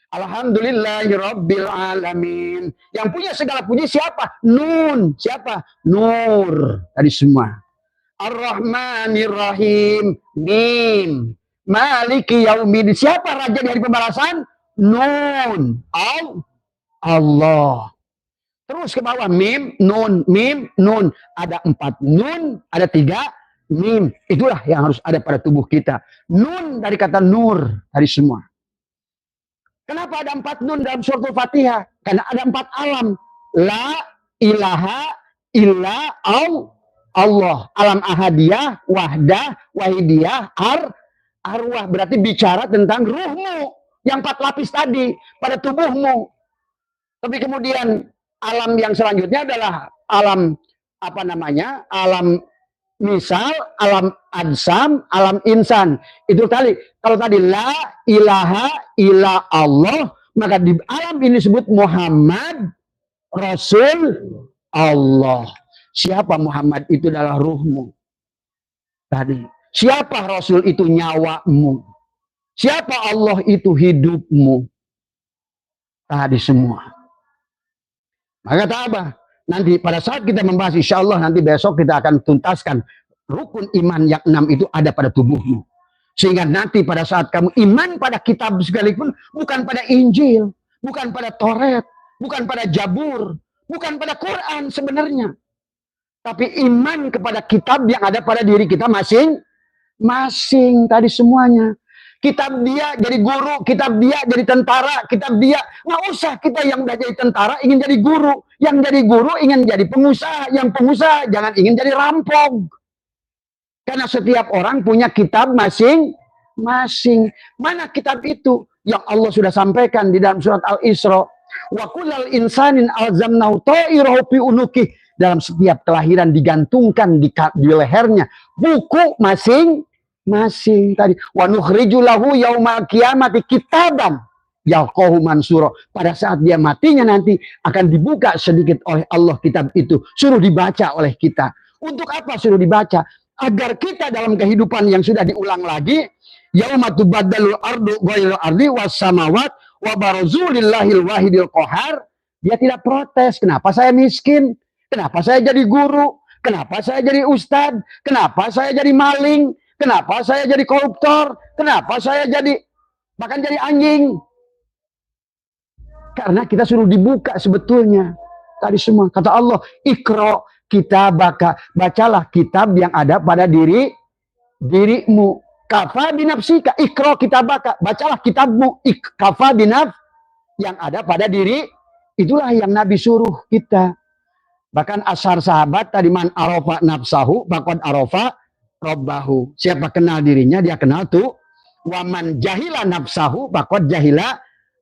Alhamdulillahirabbil alamin. Yang punya segala puji siapa? Nun. Siapa? Nur. Tadi semua. Ar-Rahmanir-Rahim. Mim. Maliki yaumiddin. Siapa raja dari pembalasan? Nun. Allah. Terus ke bawah. Mim, nun. Ada 4 nun, ada 3 mim. Itulah yang harus ada pada tubuh kita. Nun dari kata nur dari semua. Kenapa ada 4 nun dalam suratul Fatihah? Karena ada 4 alam. La ilaha illa Allah. Alam ahadiyah, wahdah, wahidiyah, arwah. Berarti bicara tentang ruhmu. Yang 4 lapis tadi pada tubuhmu. Tapi kemudian alam yang selanjutnya adalah alam alam Misal alam adsam, alam insan. Itu tadi. Kalau tadi la ilaha illa Allah, maka di alam ini disebut Muhammad Rasul Allah. Siapa Muhammad itu adalah ruhmu. Tadi. Siapa Rasul itu nyawamu. Siapa Allah itu hidupmu. Tadi semua. Maka tak apa. Nanti pada saat kita membahas, insya Allah nanti besok kita akan tuntaskan rukun iman yang 6 itu ada pada tubuhmu. Sehingga nanti pada saat kamu iman pada kitab sekalipun, bukan pada Injil, bukan pada Taurat, bukan pada Jabur, bukan pada Quran sebenarnya. Tapi iman kepada kitab yang ada pada diri kita masing-masing tadi semuanya. Kitab dia jadi guru, kitab dia jadi tentara, kitab dia. Nggak usah kita yang udah jadi tentara ingin jadi guru. Yang jadi guru ingin jadi pengusaha. Yang pengusaha jangan ingin jadi rampok. Karena setiap orang punya kitab masing-masing. Mana kitab itu? Yang Allah sudah sampaikan di dalam surat Al-Isra. Wa kullal insanin alzamnahu ta'irahu fi unuki. Dalam setiap kelahiran digantungkan di lehernya buku masing-masing tadi. Wa nukhriju lahu yaumal qiyamati kitaban yalqahu mansura. Pada saat dia matinya nanti akan dibuka sedikit oleh Allah kitab itu. Suruh dibaca oleh kita. Untuk apa suruh dibaca? Agar kita dalam kehidupan yang sudah diulang lagi. Yauma tubaddalul ardu ghairul ardi was samawat wa barazu lillahil wahidil qahar. Dia tidak protes. Kenapa saya miskin? Kenapa saya jadi guru? Kenapa saya jadi ustadz? Kenapa saya jadi maling? Kenapa saya jadi koruptor? Kenapa saya jadi bahkan jadi anjing? Karena kita suruh dibuka sebetulnya. Tadi semua. Kata Allah, Iqra kitabaka. Bacalah kitab yang ada pada dirimu. Kafa binafsika. Iqra kitabaka. Bacalah kitabmu. Kafa binaf yang ada pada diri. Itulah yang Nabi suruh kita. Bahkan asar sahabat tadi man arafa nafsahu faqad arafa rabbahu. Siapa kenal dirinya dia kenal tuh. Waman jahila nafsahu faqad jahila.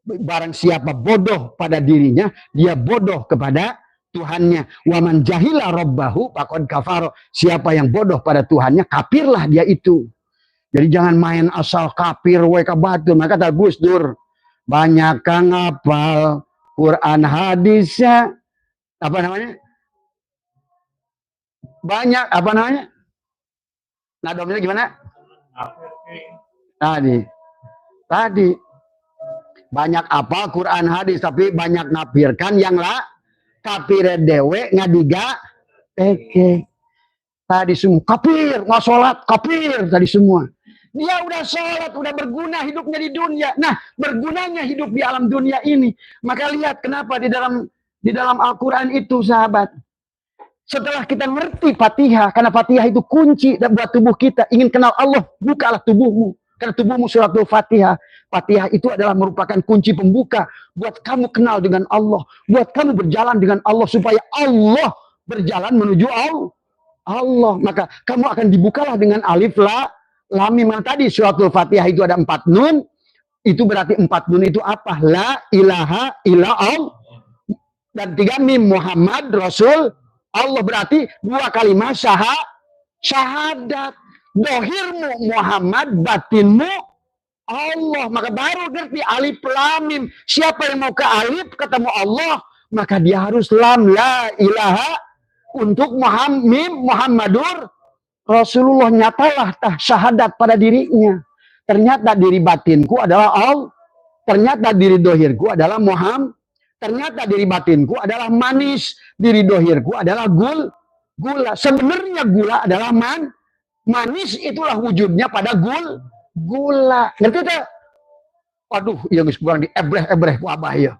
Barang siapa bodoh pada dirinya dia bodoh kepada Tuhannya. Waman jahila rabbahu faqad kafara. Siapa yang bodoh pada Tuhannya kafirlah dia itu. Jadi jangan main asal kafir weka batu. Maka kata Gus Dur banyak kang ngapal Quran hadisnya apa namanya? Banyak apa namanya? Nadomnya gimana? Tadi banyak apa Quran hadis tapi banyak ngapirkan yang lah kafir dewe ngadiga teke. Tadi semua kafir, nggak sholat kafir tadi semua. Dia udah sholat, udah berguna hidupnya di dunia. Nah, bergunanya hidup di alam dunia ini. Maka lihat kenapa di dalam Al-Quran itu sahabat. Setelah kita ngerti Fatihah, karena Fatihah itu kunci buat tubuh kita. Ingin kenal Allah, bukalah tubuhmu. Karena tubuhmu suratul Fatihah. Fatihah itu adalah merupakan kunci pembuka. Buat kamu kenal dengan Allah. Buat kamu berjalan dengan Allah. Supaya Allah berjalan menuju Allah. Maka kamu akan dibukalah dengan alif, lam, mim. Tadi suratul Fatihah itu ada 4 nun. Itu berarti 4 nun itu apa? La ilaha illa Allah. Dan 3 mim Muhammad Rasul Allah, berarti 2 kalimat syahadat. Dohirmu Muhammad, batinmu Allah. Maka baru ngerti alif lam mim. Siapa yang mau ke alif ketemu Allah, maka dia harus lam, la ilaha. Untuk Muhammadur Rasulullah, nyatalah syahadat pada dirinya. Ternyata diri batinku adalah Allah. Ternyata diri dohirku adalah Muhammad. Ternyata diri batinku adalah manis. Diri dohirku adalah gula. Sebenarnya gula adalah manis, itulah wujudnya pada gula. Ngerti tak? Waduh, yang kurang di ebreh wabah ya.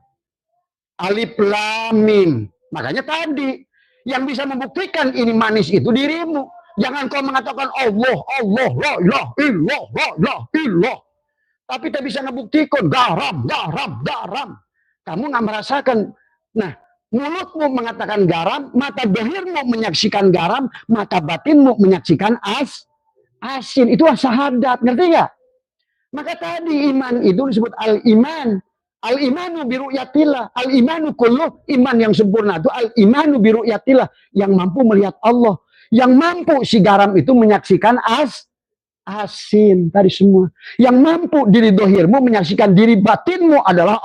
Alif lam mim. Makanya tadi yang bisa membuktikan ini manis itu dirimu. Jangan kau mengatakan Allah, la ilaha illallah. Tapi tak bisa ngebuktikan garam. Kamu nggak merasakan. Nah, mulutmu mengatakan garam, mata dohirmu menyaksikan garam, mata batinmu menyaksikan asin. Itulah syahadat, ngerti nggak? Maka tadi iman itu disebut al-iman. Al-imanu biru'yatillah. Al-imanu kullu, iman yang sempurna itu al-imanu biru'yatillah. Yang mampu melihat Allah. Yang mampu si garam itu menyaksikan asin tadi semua. Yang mampu diri dohirmu menyaksikan diri batinmu adalah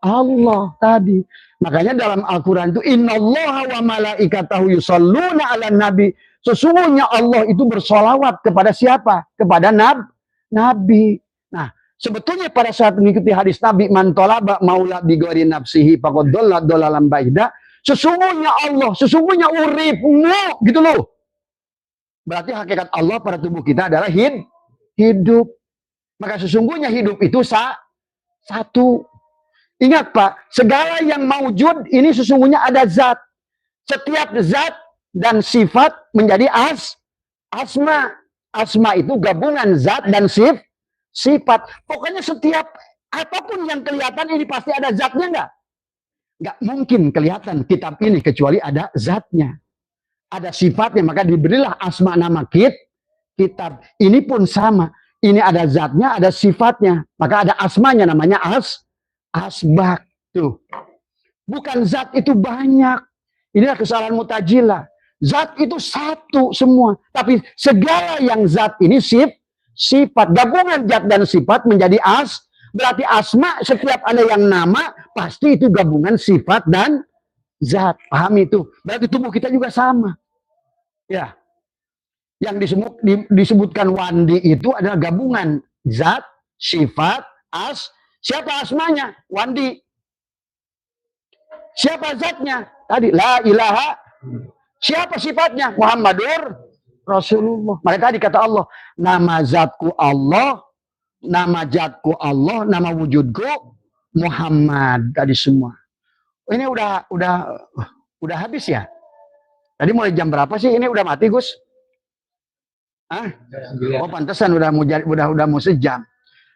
Allah tadi. Makanya dalam Al-Quran itu innallaha wa malaikatahu yusholluna ala nabi. Sesungguhnya Allah itu bersolawat kepada siapa? Kepada Nabi. Nah, sebetulnya pada saat mengikuti hadis Nabi man talaba maula bi ghairi nafsihi faqad dhalla dhalalan ba'ida. Sesungguhnya Allah, sesungguhnya uripmu gitu loh. Berarti hakikat Allah pada tubuh kita adalah hidup. Maka sesungguhnya hidup itu satu. Ingat Pak, segala yang maujud ini sesungguhnya ada zat. Setiap zat dan sifat menjadi asma. Asma itu gabungan zat dan sifat. Pokoknya setiap apapun yang kelihatan ini pasti ada zatnya enggak? Enggak mungkin kelihatan kitab ini kecuali ada zatnya. Ada sifatnya, maka diberilah asma nama kitab. Ini pun sama. Ini ada zatnya, ada sifatnya. Maka ada asmanya namanya asbak. Tuh. Bukan zat itu banyak. Inilah kesalahan Mu'tazilah. Zat itu satu semua. Tapi segala yang zat ini sifat. Gabungan zat dan sifat menjadi berarti asma, setiap ada yang nama, pasti itu gabungan sifat dan zat. Paham itu? Berarti tubuh kita juga sama. Ya. Yang disebutkan wandi itu adalah gabungan zat, sifat, siapa asmanya? Wandi. Siapa zatnya? Tadi la ilaha. Siapa sifatnya? Muhammadur Rasulullah. Maka tadi kata Allah, nama zatku Allah, nama zatku Allah, nama wujudku Muhammad. Tadi semua. Ini udah habis ya? Tadi mulai jam berapa sih? Ini udah mati, Gus? Ah? Oh, pantesan udah mau sejam.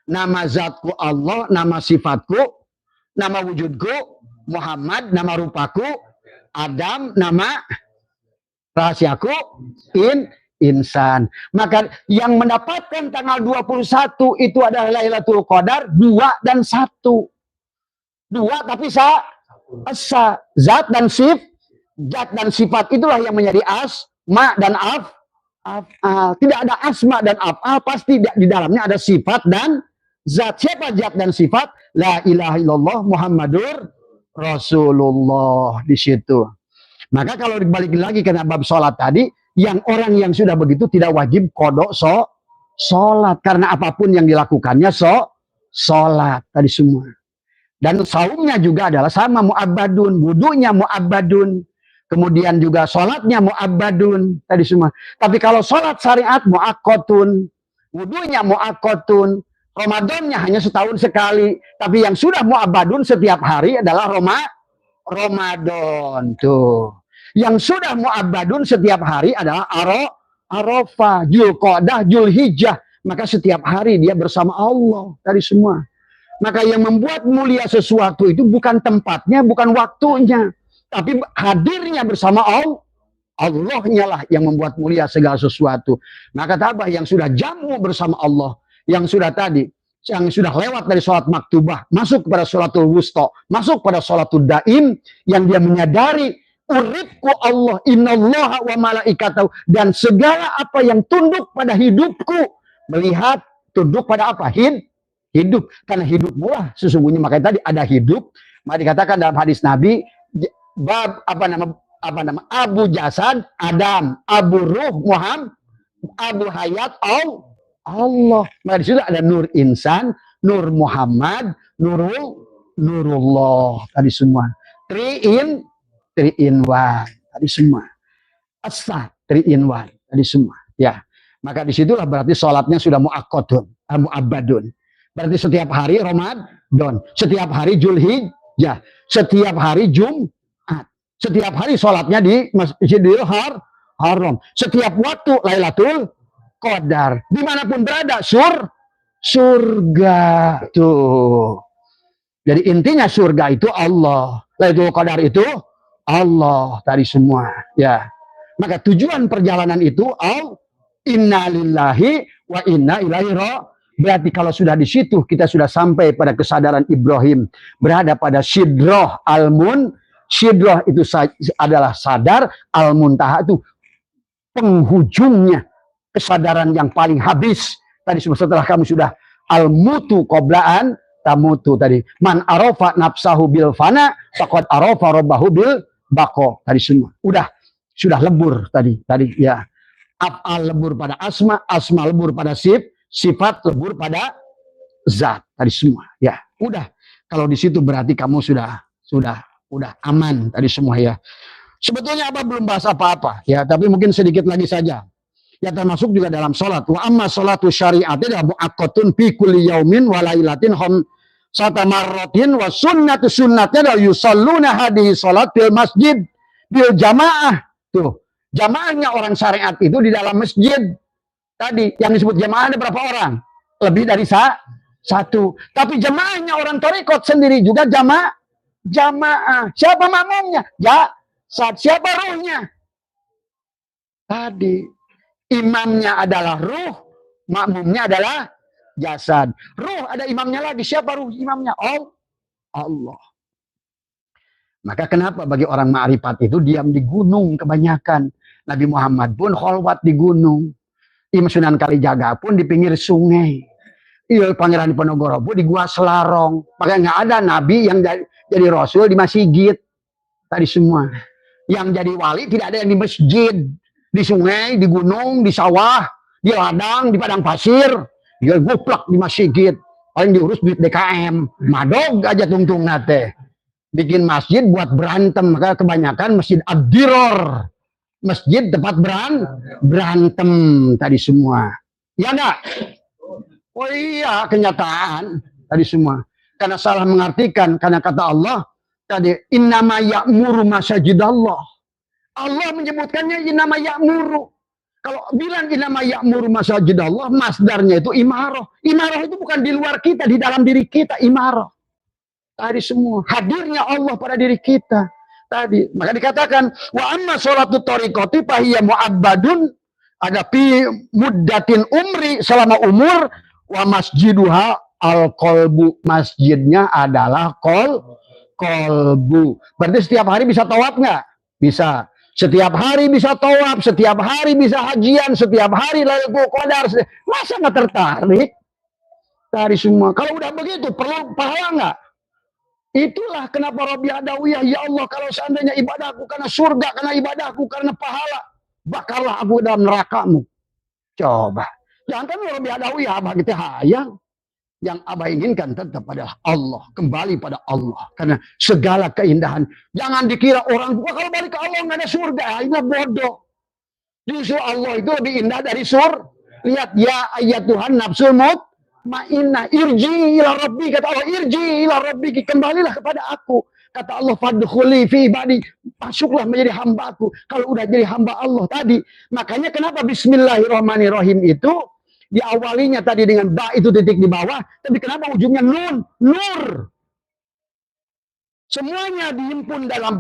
Nama zatku Allah, nama sifatku, nama wujudku Muhammad, nama rupaku Adam, nama rahasiaku insan. Maka yang mendapatkan tanggal 21 itu adalah Lailatul Qadar 2 dan 1. 2 tapi zat dan sifat itulah yang menjadi asma dan af'al. Tidak ada asma dan af'al, pasti di dalamnya ada sifat dan zat. Siapa zat dan sifat? La ilaha illallah Muhammadur Rasulullah di situ. Maka kalau dibalik lagi ke bab sholat tadi, orang yang sudah begitu tidak wajib kodok sholat. Karena apapun yang dilakukannya sholat tadi semua. Dan saumnya juga adalah sama mu'abbadun, wudunya mu'abbadun, kemudian juga sholatnya mu'abbadun tadi semua. Tapi kalau sholat syariat mu'aqqatun, wudunya mu'aqqatun, Ramadannya hanya setahun sekali. Tapi yang sudah mu'abbadun setiap hari adalah Ramadan tuh. Yang sudah mu'abbadun setiap hari adalah Arafah, Dzulqa'dah, Dzulhijjah. Maka setiap hari dia bersama Allah tadi semua. Maka yang membuat mulia sesuatu itu bukan tempatnya, bukan waktunya. Tapi hadirnya bersama Allahnya lah yang membuat mulia segala sesuatu. Maka tabah yang sudah jamu bersama Allah, yang sudah lewat dari sholat maktubah, masuk kepada sholatul wusta, masuk pada sholatul daim, yang dia menyadari uripku Allah, innallaha wa malaikatahu, dan segala apa yang tunduk pada hidupku, melihat tunduk pada apa? Hidup, karena hidup mula sesungguhnya. Makanya tadi ada hidup, maka dikatakan dalam hadis Nabi bab Abu Jasad Adam, Abu Ruh Muhammad, Abu Hayat Allah. Maka di situ ada nur insan, nur Muhammad, nurullah tadi semua. Three in one tadi semua. Asa 3 in 1 tadi semua. Ya. Maka disitulah berarti sholatnya sudah mu'abbadun. Berarti setiap hari Ramadan, setiap hari Dzulhijjah, setiap hari Jumat, setiap hari sholatnya di Masjidil Haram, setiap waktu Lailatul Qadar, dimanapun berada surga tuh. Jadi intinya surga itu Allah, Lailatul Qadar itu Allah tadi semua. Ya, maka tujuan perjalanan itu inna lillahi wa inna ilaihi raji'un. Berarti kalau sudah di situ kita sudah sampai pada kesadaran Ibrahim, berada pada Sidrah Sidrah itu adalah sadar, Al-Muntaha itu penghujungnya, kesadaran yang paling habis. Tadi setelah kamu sudah al-mutu qoblaan tamutu tadi. Man arafa nafsahu bil fana faqad arafa rabbahu bil baqo. Tadi semua. Sudah lebur tadi ya. Af'al lebur pada asma, asma lebur pada sifat lebur pada zat. Tadi semua. Ya, udah. Kalau di situ berarti kamu sudah aman tadi semua ya. Sebetulnya Abah belum bahas apa-apa ya, tapi mungkin sedikit lagi saja. Ya termasuk juga dalam sholat. Wa amma sholatu syari'atnya mu'aqqatun fi kulli yaumin wa lailatin satamarratin wa sunnatu sunnatnya yusalluna hadhihi sholat fil masjid bil jamaah. Tuh, jamaahnya orang syariat itu di dalam masjid. Tadi yang disebut jamaah ada berapa orang? Lebih dari satu. Tapi jamaahnya orang thariqat sendiri juga jamaah. Siapa makmumnya? Siapa ruhnya? Tadi imamnya adalah ruh, makmumnya adalah jasad. Ruh ada imamnya lagi. Siapa ruh imamnya? Allah. Maka kenapa bagi orang ma'rifat itu diam di gunung kebanyakan. Nabi Muhammad pun kholwat di gunung. Imam Sunan Kalijaga pun di pinggir sungai. Pangeran Diponegoro pun di gua Selarong. Maka nggak ada nabi yang jadi rasul di masjid. Tadi semua. Yang jadi wali tidak ada yang di masjid. Di sungai, di gunung, di sawah, di ladang, di padang pasir. Dia guplak di masjid. Paling diurus duit DKM. Madog aja tungtung nate. Bikin masjid buat berantem. Maka kebanyakan masjid abdiror. Masjid tempat berantem tadi semua. Ya enggak? Oh iya, kenyataan tadi semua. Karena salah mengartikan. Karena kata Allah tadi innama ya'muru masajidallah. Allah menyebutkannya innama ya'muru. Kalau bilang innama ya'muru masajidallah, masdarnya itu imarah. Imarah itu bukan di luar kita, di dalam diri kita imarah. Tadi semua hadirnya Allah pada diri kita. Tadi maka dikatakan wa amma sholatu thariqati fahiya mu'abbadun, ada fi muddatin umri, selama umur, wa masjiduha al-qalbu, masjidnya adalah kolbu. Berarti setiap hari bisa tawaf nggak? Bisa. Setiap hari bisa tawaf, setiap hari bisa hajian, setiap hari Lailatul Qadar. Masa nggak tertarik? Dari semua. Kalau udah begitu, perlu pahala nggak? Itulah kenapa Rabbi Adawiyah, ya Allah, kalau seandainya ibadahku karena surga, karena ibadahku karena pahala, bakarlah aku dalam nerakamu. Coba. Jangan kan Rabbi Adawiyah, abah kita hayang. Yang abah inginkan tetap adalah Allah. Kembali pada Allah. Karena segala keindahan. Jangan dikira orang, wah kalau balik ke Allah nggak ada surga. Ini bodoh. Justru Allah itu lebih indah dari surga. Lihat, ya ayat Tuhan nafsul mutmainnah. Irji ila rabbi. Kata Allah, irji ila rabbi. Kembalilah kepada aku. Kata Allah, fadkhuli fi ibadi. Masuklah menjadi hambaku. Kalau udah jadi hamba Allah tadi. Makanya kenapa bismillahirrahmanirrahim itu diawalinya tadi dengan ba itu titik di bawah, tapi kenapa ujungnya nun? Nur. Semuanya dihimpun dalam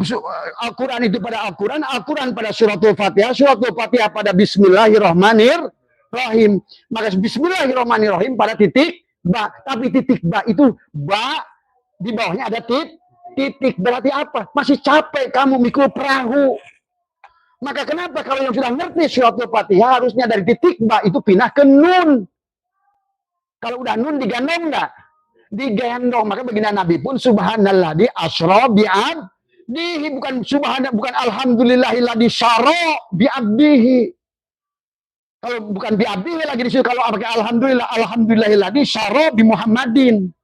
Al-Quran itu pada Al-Quran, Al-Quran pada suratul Fatihah, suratul Fatihah pada bismillahirrahmanirrahim. Maka bismillahirrahmanirrahim pada titik ba, tapi titik ba itu ba di bawahnya ada titik. Berarti apa? Masih capek kamu mikul perahu. Maka kenapa kalau yang sudah ngerti suratul Fatihah harusnya dari titik ba itu pindah ke nun. Kalau udah nun digendong enggak? Digendong. Maka baginda Nabi pun subhanalladzi asra bi'abdihi, bukan bukan alhamdulillahilladzi syara bi'abdihi. Kalau bukan bi'abdihi lagi disitu, kalau pakai alhamdulillahilladzi syara bi Muhammadin.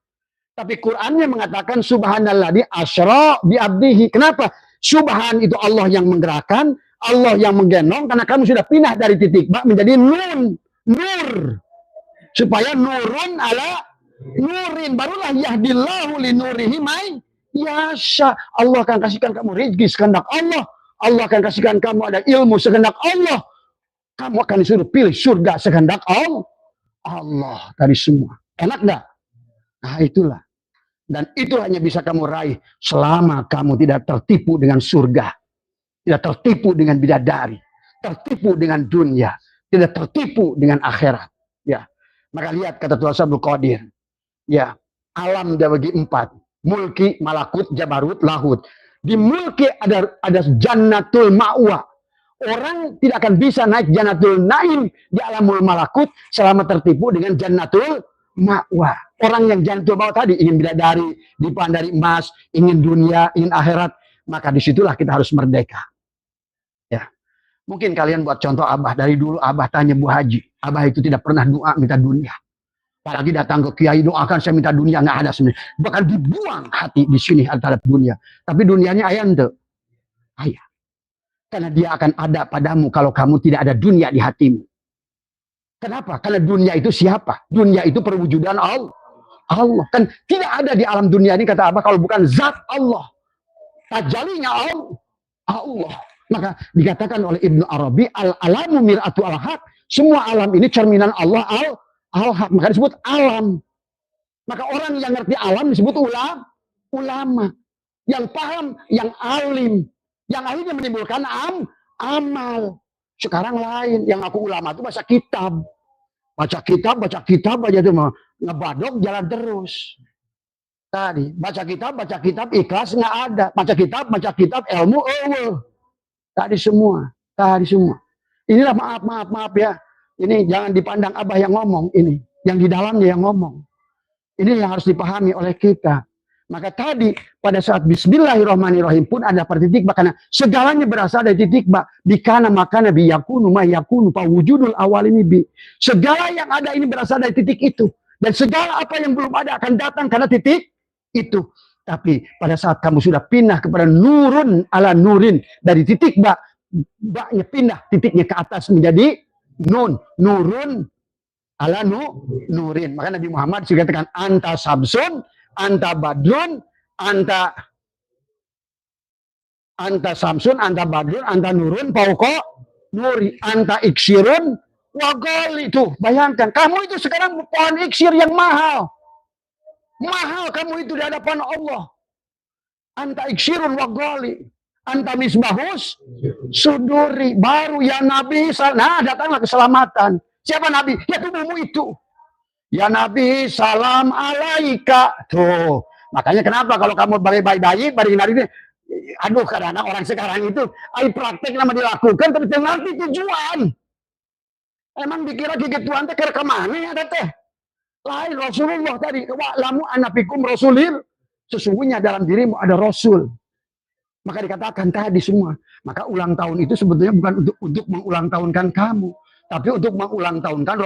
Tapi Qur'annya mengatakan subhanalladzi asra bi'abdihi. Kenapa? Subhan itu Allah yang menggerakkan, Allah yang menggendong, karena kamu sudah pindah dari titik ba menjadi nun, nur. Supaya nurun ala nurin, barulah yahdillahu li nurihi may yasha. Allah akan kasihkan kamu rezeki sekehendak Allah. Allah akan kasihkan kamu ada ilmu sekehendak Allah. Kamu akan disuruh pilih surga sekehendak Allah dari semua. Enak enggak? Nah, itulah. Dan itu hanya bisa kamu raih selama kamu tidak tertipu dengan surga. Tidak tertipu dengan bidadari, tertipu dengan dunia, tidak tertipu dengan akhirat. Ya, maka lihat kata Tuhan Abdul Qadir. Ya, alam dia bagi 4, mulki, malakut, jabarut, lahut. Di mulki ada jannatul ma'wa. Orang tidak akan bisa naik Jannatul Naim di alamul malakut selama tertipu dengan Jannatul Ma'wa. Orang yang Jannatul Ma'wa tadi ingin bidadari, dipandang dari emas, ingin dunia, ingin akhirat, maka disitulah kita harus merdeka. Ya, mungkin kalian buat contoh Abah, dari dulu Abah tanya Bu Haji, Abah itu tidak pernah doa minta dunia. Apalagi datang ke kiai doakan saya minta dunia, nggak ada sebenarnya. Bahkan dibuang hati di sini terhadap dunia. Tapi dunianya ayah ente, ayah. Karena dia akan ada padamu kalau kamu tidak ada dunia di hatimu. Kenapa? Karena dunia itu siapa? Dunia itu perwujudan Allah. Allah. Kan tidak ada di alam dunia ini, kata Abah, kalau bukan zat Allah. Tajalinya Allah. Maka dikatakan oleh Ibnu Arabi, al-alamu mir'atu al-haq. Semua alam ini cerminan Allah al-haq. Maka disebut alam. Maka orang yang ngerti alam disebut ulama. Yang paham, yang alim. Yang akhirnya menimbulkan amal. Sekarang lain. Yang aku ulama itu baca kitab. Baca kitab aja tuh mah. Ngebadok jalan terus. Tadi baca kitab ikhlas nggak ada. Baca kitab ilmu Tadi semua. Inilah maaf ya. Ini jangan dipandang Abah yang ngomong ini. Yang di dalamnya yang ngomong. Ini yang harus dipahami oleh kita. Maka tadi pada saat Bismillahirrahmanirrahim pun ada titik ba, karena segalanya berasal dari titik ba. Bikana makana bi yakunu ma yakunu fa wujudul awal ini bi. Segala yang ada ini berasal dari titik itu, dan segala apa yang belum ada akan datang karena titik itu. Tapi pada saat kamu sudah pindah kepada nurun ala nurin, dari titik ba-nya pindah titiknya ke atas menjadi nurun ala nurin. Maka Nabi Muhammad juga katakan anta sabsun, anta badrun, anta samsun, anta badrun, anta nurun, pauko nuri, anta iksirun, wagoli. Tuh, bayangkan, kamu itu sekarang pohon iksir yang mahal. Mahal kamu itu di hadapan Allah. Anta iksirun wagoli, anta misbahus suduri. Baru ya Nabi, nah datanglah keselamatan. Siapa Nabi? Ya tubuhmu itu. Ya Nabi, salam alaika. Tuh, makanya kenapa kalau kamu baik-baik, ini, aduh, karena orang sekarang itu, praktek nama dilakukan, tapi nanti tujuan. Emang dikira gigit Tuhan teh ke kemana ya teh? Lain Rasulullah tadi, wa'lamu anafikum rasulil. Sesungguhnya dalam dirimu ada Rasul. Maka dikatakan tadi semua. Maka ulang tahun itu sebetulnya bukan untuk mengulang tahunkan kamu, tapi untuk mengulang tahunkan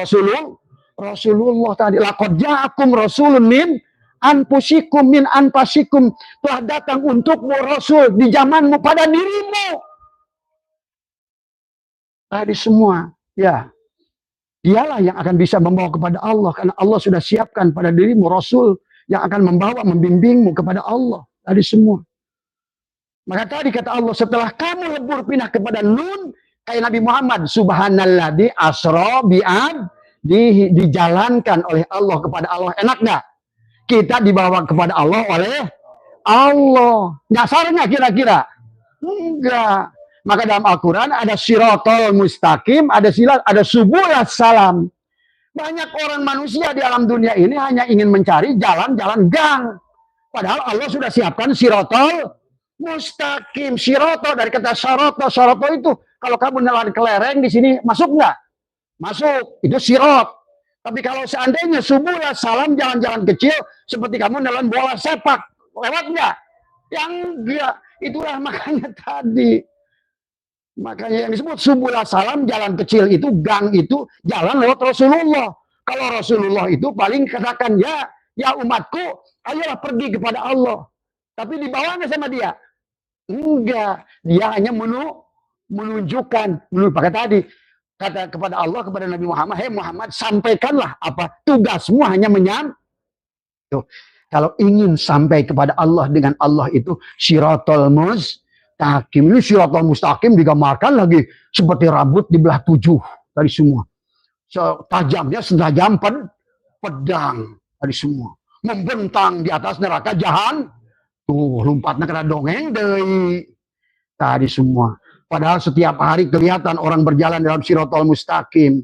Rasulullah tadi. Laqad ja'akum rasulun min anfusikum telah datang untukmu Rasul di zamanmu, pada dirimu. Tadi semua, ya. Dialah yang akan bisa membawa kepada Allah, karena Allah sudah siapkan pada dirimu Rasul yang akan membawa, membimbingmu kepada Allah. Tadi semua. Maka tadi kata Allah, setelah kamu lebur pindah kepada nun, kayak Nabi Muhammad, subhanalladzi asra bi'ad, dijalankan oleh Allah kepada Allah. Enak nggak? Kita dibawa kepada Allah oleh Allah. Dasarnya kira-kira? Enggak. Maka dalam Al-Quran ada sirotol mustaqim, ada subulas salam. Banyak orang manusia di alam dunia ini hanya ingin mencari jalan-jalan gang. Padahal Allah sudah siapkan sirotol mustaqim. Sirotol dari kata syaroto. Syaroto itu kalau kamu nelan kelereng di sini masuk nggak? Masuk. Itu sirot. Tapi kalau seandainya subulas salam, jalan-jalan kecil seperti kamu nelan bola sepak, lewat nggak? Yang enggak. Itulah makanya tadi. Makanya yang disebut subulah salam, jalan kecil itu, gang itu, jalan lewat Rasulullah. Kalau Rasulullah itu paling katakan, ya umatku, ayolah pergi kepada Allah. Tapi dibawa nggak sama dia? Enggak. Dia hanya menunjukkan. Maka tadi, kata kepada Allah, kepada Nabi Muhammad, hei Muhammad, sampaikanlah apa tugasmu, hanya menyampaikan. Kalau ingin sampai kepada Allah dengan Allah itu siratul mustaqim. Ini siratul mustaqim digambarkan lagi seperti rambut dibelah 7 dari semua. Tajamnya setajam pedang dari semua. Membentang di atas neraka jahan. Tuh, lompatnya kena dongeng dari tadi semua. Padahal setiap hari kelihatan orang berjalan dalam siratul mustaqim.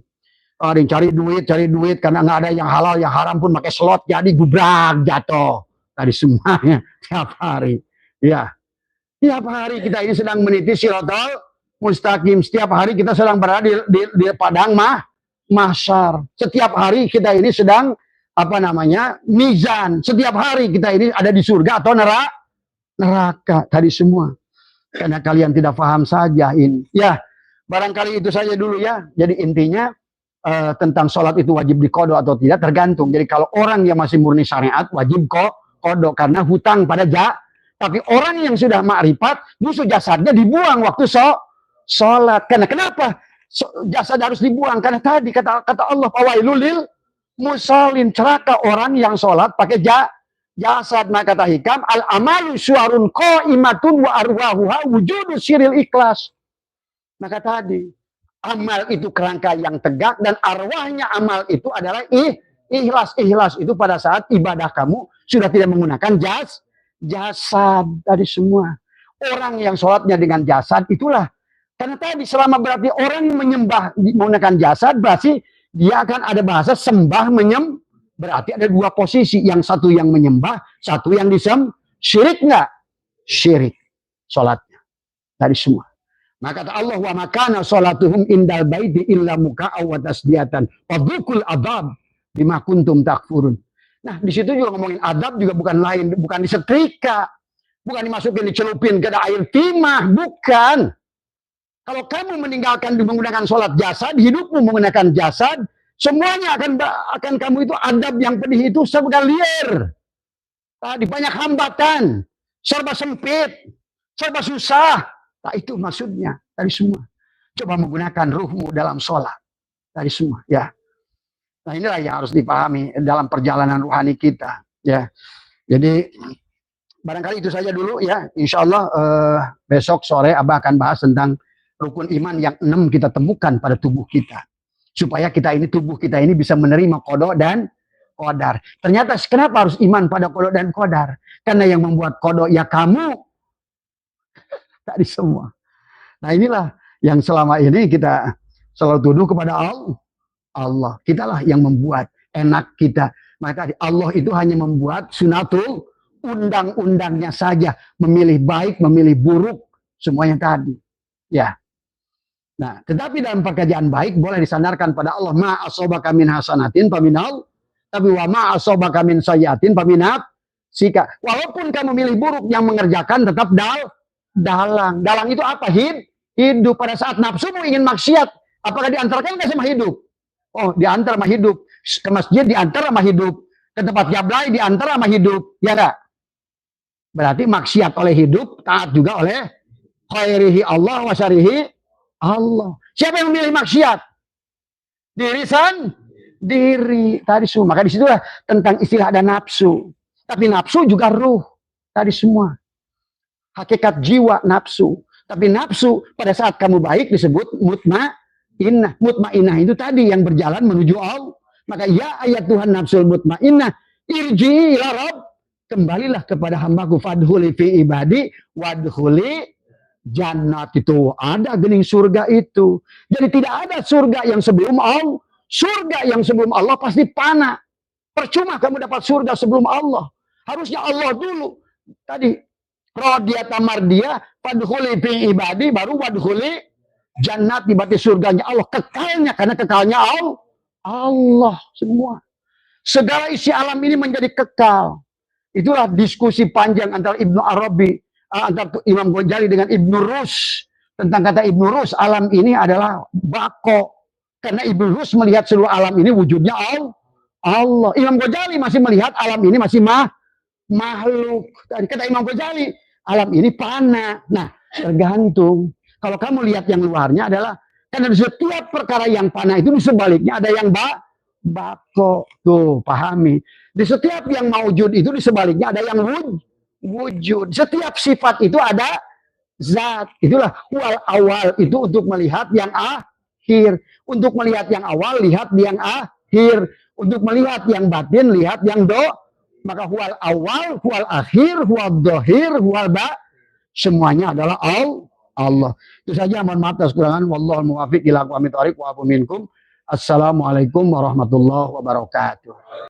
Ada yang cari duit karena nggak ada yang halal, yang haram pun pakai slot, jadi gubrak jatuh. Tadi semuanya tiap hari. Ya. Tiap hari kita ini sedang meniti siratul mustaqim. Setiap hari kita sedang berada di padang mahsyar. Setiap hari kita ini sedang mizan. Setiap hari kita ini ada di surga atau neraka. Tadi semua. Karena kalian tidak paham saja ini. Ya, barangkali itu saja dulu ya. Jadi intinya tentang sholat itu wajib dikodok atau tidak tergantung. Jadi kalau orang yang masih murni syariat wajib kodok karena hutang pada tapi orang yang sudah makrifat justru jasadnya dibuang waktu sholat. Karena kenapa jasad harus dibuang? Karena tadi kata Allah, fawailul lil musallin, celaka orang yang sholat pakai jasad. Maka kata hikam, al amalu syuarun qaimatun wa arwahuha wujudu siril ikhlas. Maka tadi amal itu kerangka yang tegak dan arwahnya amal itu adalah ikhlas. Ikhlas itu pada saat ibadah kamu sudah tidak menggunakan jasad. Tadi semua orang yang sholatnya dengan jasad itulah, karena tadi selama berarti orang menyembah menggunakan jasad, berarti dia akan ada bahasa sembah menyembah. Berarti ada dua posisi, yang satu yang menyembah, satu yang syirik nggak? Syirik sholatnya. Tadi semua. Maka kata Allah, wa makana sholatuhum indal baiti illa muka'a wa tasdiyatan fadzukul adab bima kuntum takfurun. Nah, di situ juga ngomongin adab juga bukan lain, bukan disetrika, bukan dimasukin dicelupin ke air timah, bukan. Kalau kamu meninggalkan menggunakan sholat jasad, hidupmu menggunakan jasad, semuanya akan kamu itu adab yang pedih itu serba liar. Tadi banyak hambatan, serba sempit, serba susah. Nah, itu maksudnya tadi semua. Coba menggunakan ruhmu dalam sholat. Tadi semua, ya. Nah, inilah yang harus dipahami dalam perjalanan rohani kita, ya. Jadi barangkali itu saja dulu ya. Insya Allah besok sore Abah akan bahas tentang rukun iman yang 6 kita temukan pada tubuh kita, supaya tubuh kita ini bisa menerima qada dan qadar. Ternyata kenapa harus iman pada qada dan qadar? Karena yang membuat qada ya kamu. Tadi semua. Nah, inilah yang selama ini kita selalu tuduh kepada Allah. Kitalah yang membuat enak kita. Maka Allah itu hanya membuat sunatul, undang-undangnya saja, memilih baik, memilih buruk, semuanya tadi. Ya. Nah, tetapi dalam pekerjaan baik boleh disandarkan pada Allah. Ma asobaka min hasanatin paminal, tapi wa ma asobaka min sayyatin paminat sika. Walaupun kamu milih buruk, yang mengerjakan tetap dalang. Dalang itu apa? Hidup. Pada saat nafsumu ingin maksiat, apakah diantarkan nggak sama hidup? Oh, diantar sama hidup. Ke masjid diantar sama hidup. Ke tempat jablay diantar sama hidup. Ya enggak? Berarti maksiat oleh hidup, taat juga oleh khairihi Allah wa syarihi Allah. Siapa yang memilih maksiat? Diri. Tadi semua. Maka disitulah tentang istilah ada nafsu. Tapi nafsu juga ruh. Tadi semua. Hakikat jiwa nafsu. Tapi nafsu pada saat kamu baik disebut mutmainnah. Mutmainnah itu tadi yang berjalan menuju Allah. Maka ya ayat Tuhan nafsul mutmainnah, irji ila rabb, kembalilah kepada hambaku, fadhuli fi ibadi wadhuli jannat. Itu ada gening surga itu. Jadi tidak ada surga yang sebelum Allah. Surga yang sebelum Allah pasti panah. Percuma kamu dapat surga sebelum Allah. Harusnya Allah dulu. Tadi radiyata mardia fadhuli fi ibadi, baru wadhuli jannat, berarti surganya Allah, kekalnya, karena kekalnya Allah semua. Segala isi alam ini menjadi kekal. Itulah diskusi panjang antara Ibnu Arabi, antara Imam Ghazali dengan Ibnu Rus. Tentang kata Ibnu Rus, alam ini adalah bako. Karena Ibnu Rus melihat seluruh alam ini wujudnya Allah. Imam Ghazali masih melihat alam ini masih makhluk. Dan kata Imam Ghazali, alam ini panah. Nah, tergantung. Kalau kamu lihat yang luarnya adalah, karena di setiap perkara yang panah itu di sebaliknya ada yang bako. Tuh, pahami. Di setiap yang maujud itu di sebaliknya ada yang wujud. Setiap sifat itu ada zat. Itulah wal awal, itu untuk melihat yang akhir. Untuk melihat yang awal, lihat yang akhir. Untuk melihat yang batin, lihat yang maka huwal awal, huwal akhir, huwal dohir, huwal semuanya adalah Allah. Itu saja, mohon maaf atas kekurangan. Wallahul muwaffiq ila aqwamit thoriq wa afu minkum. Assalamualaikum warahmatullahi wabarakatuh.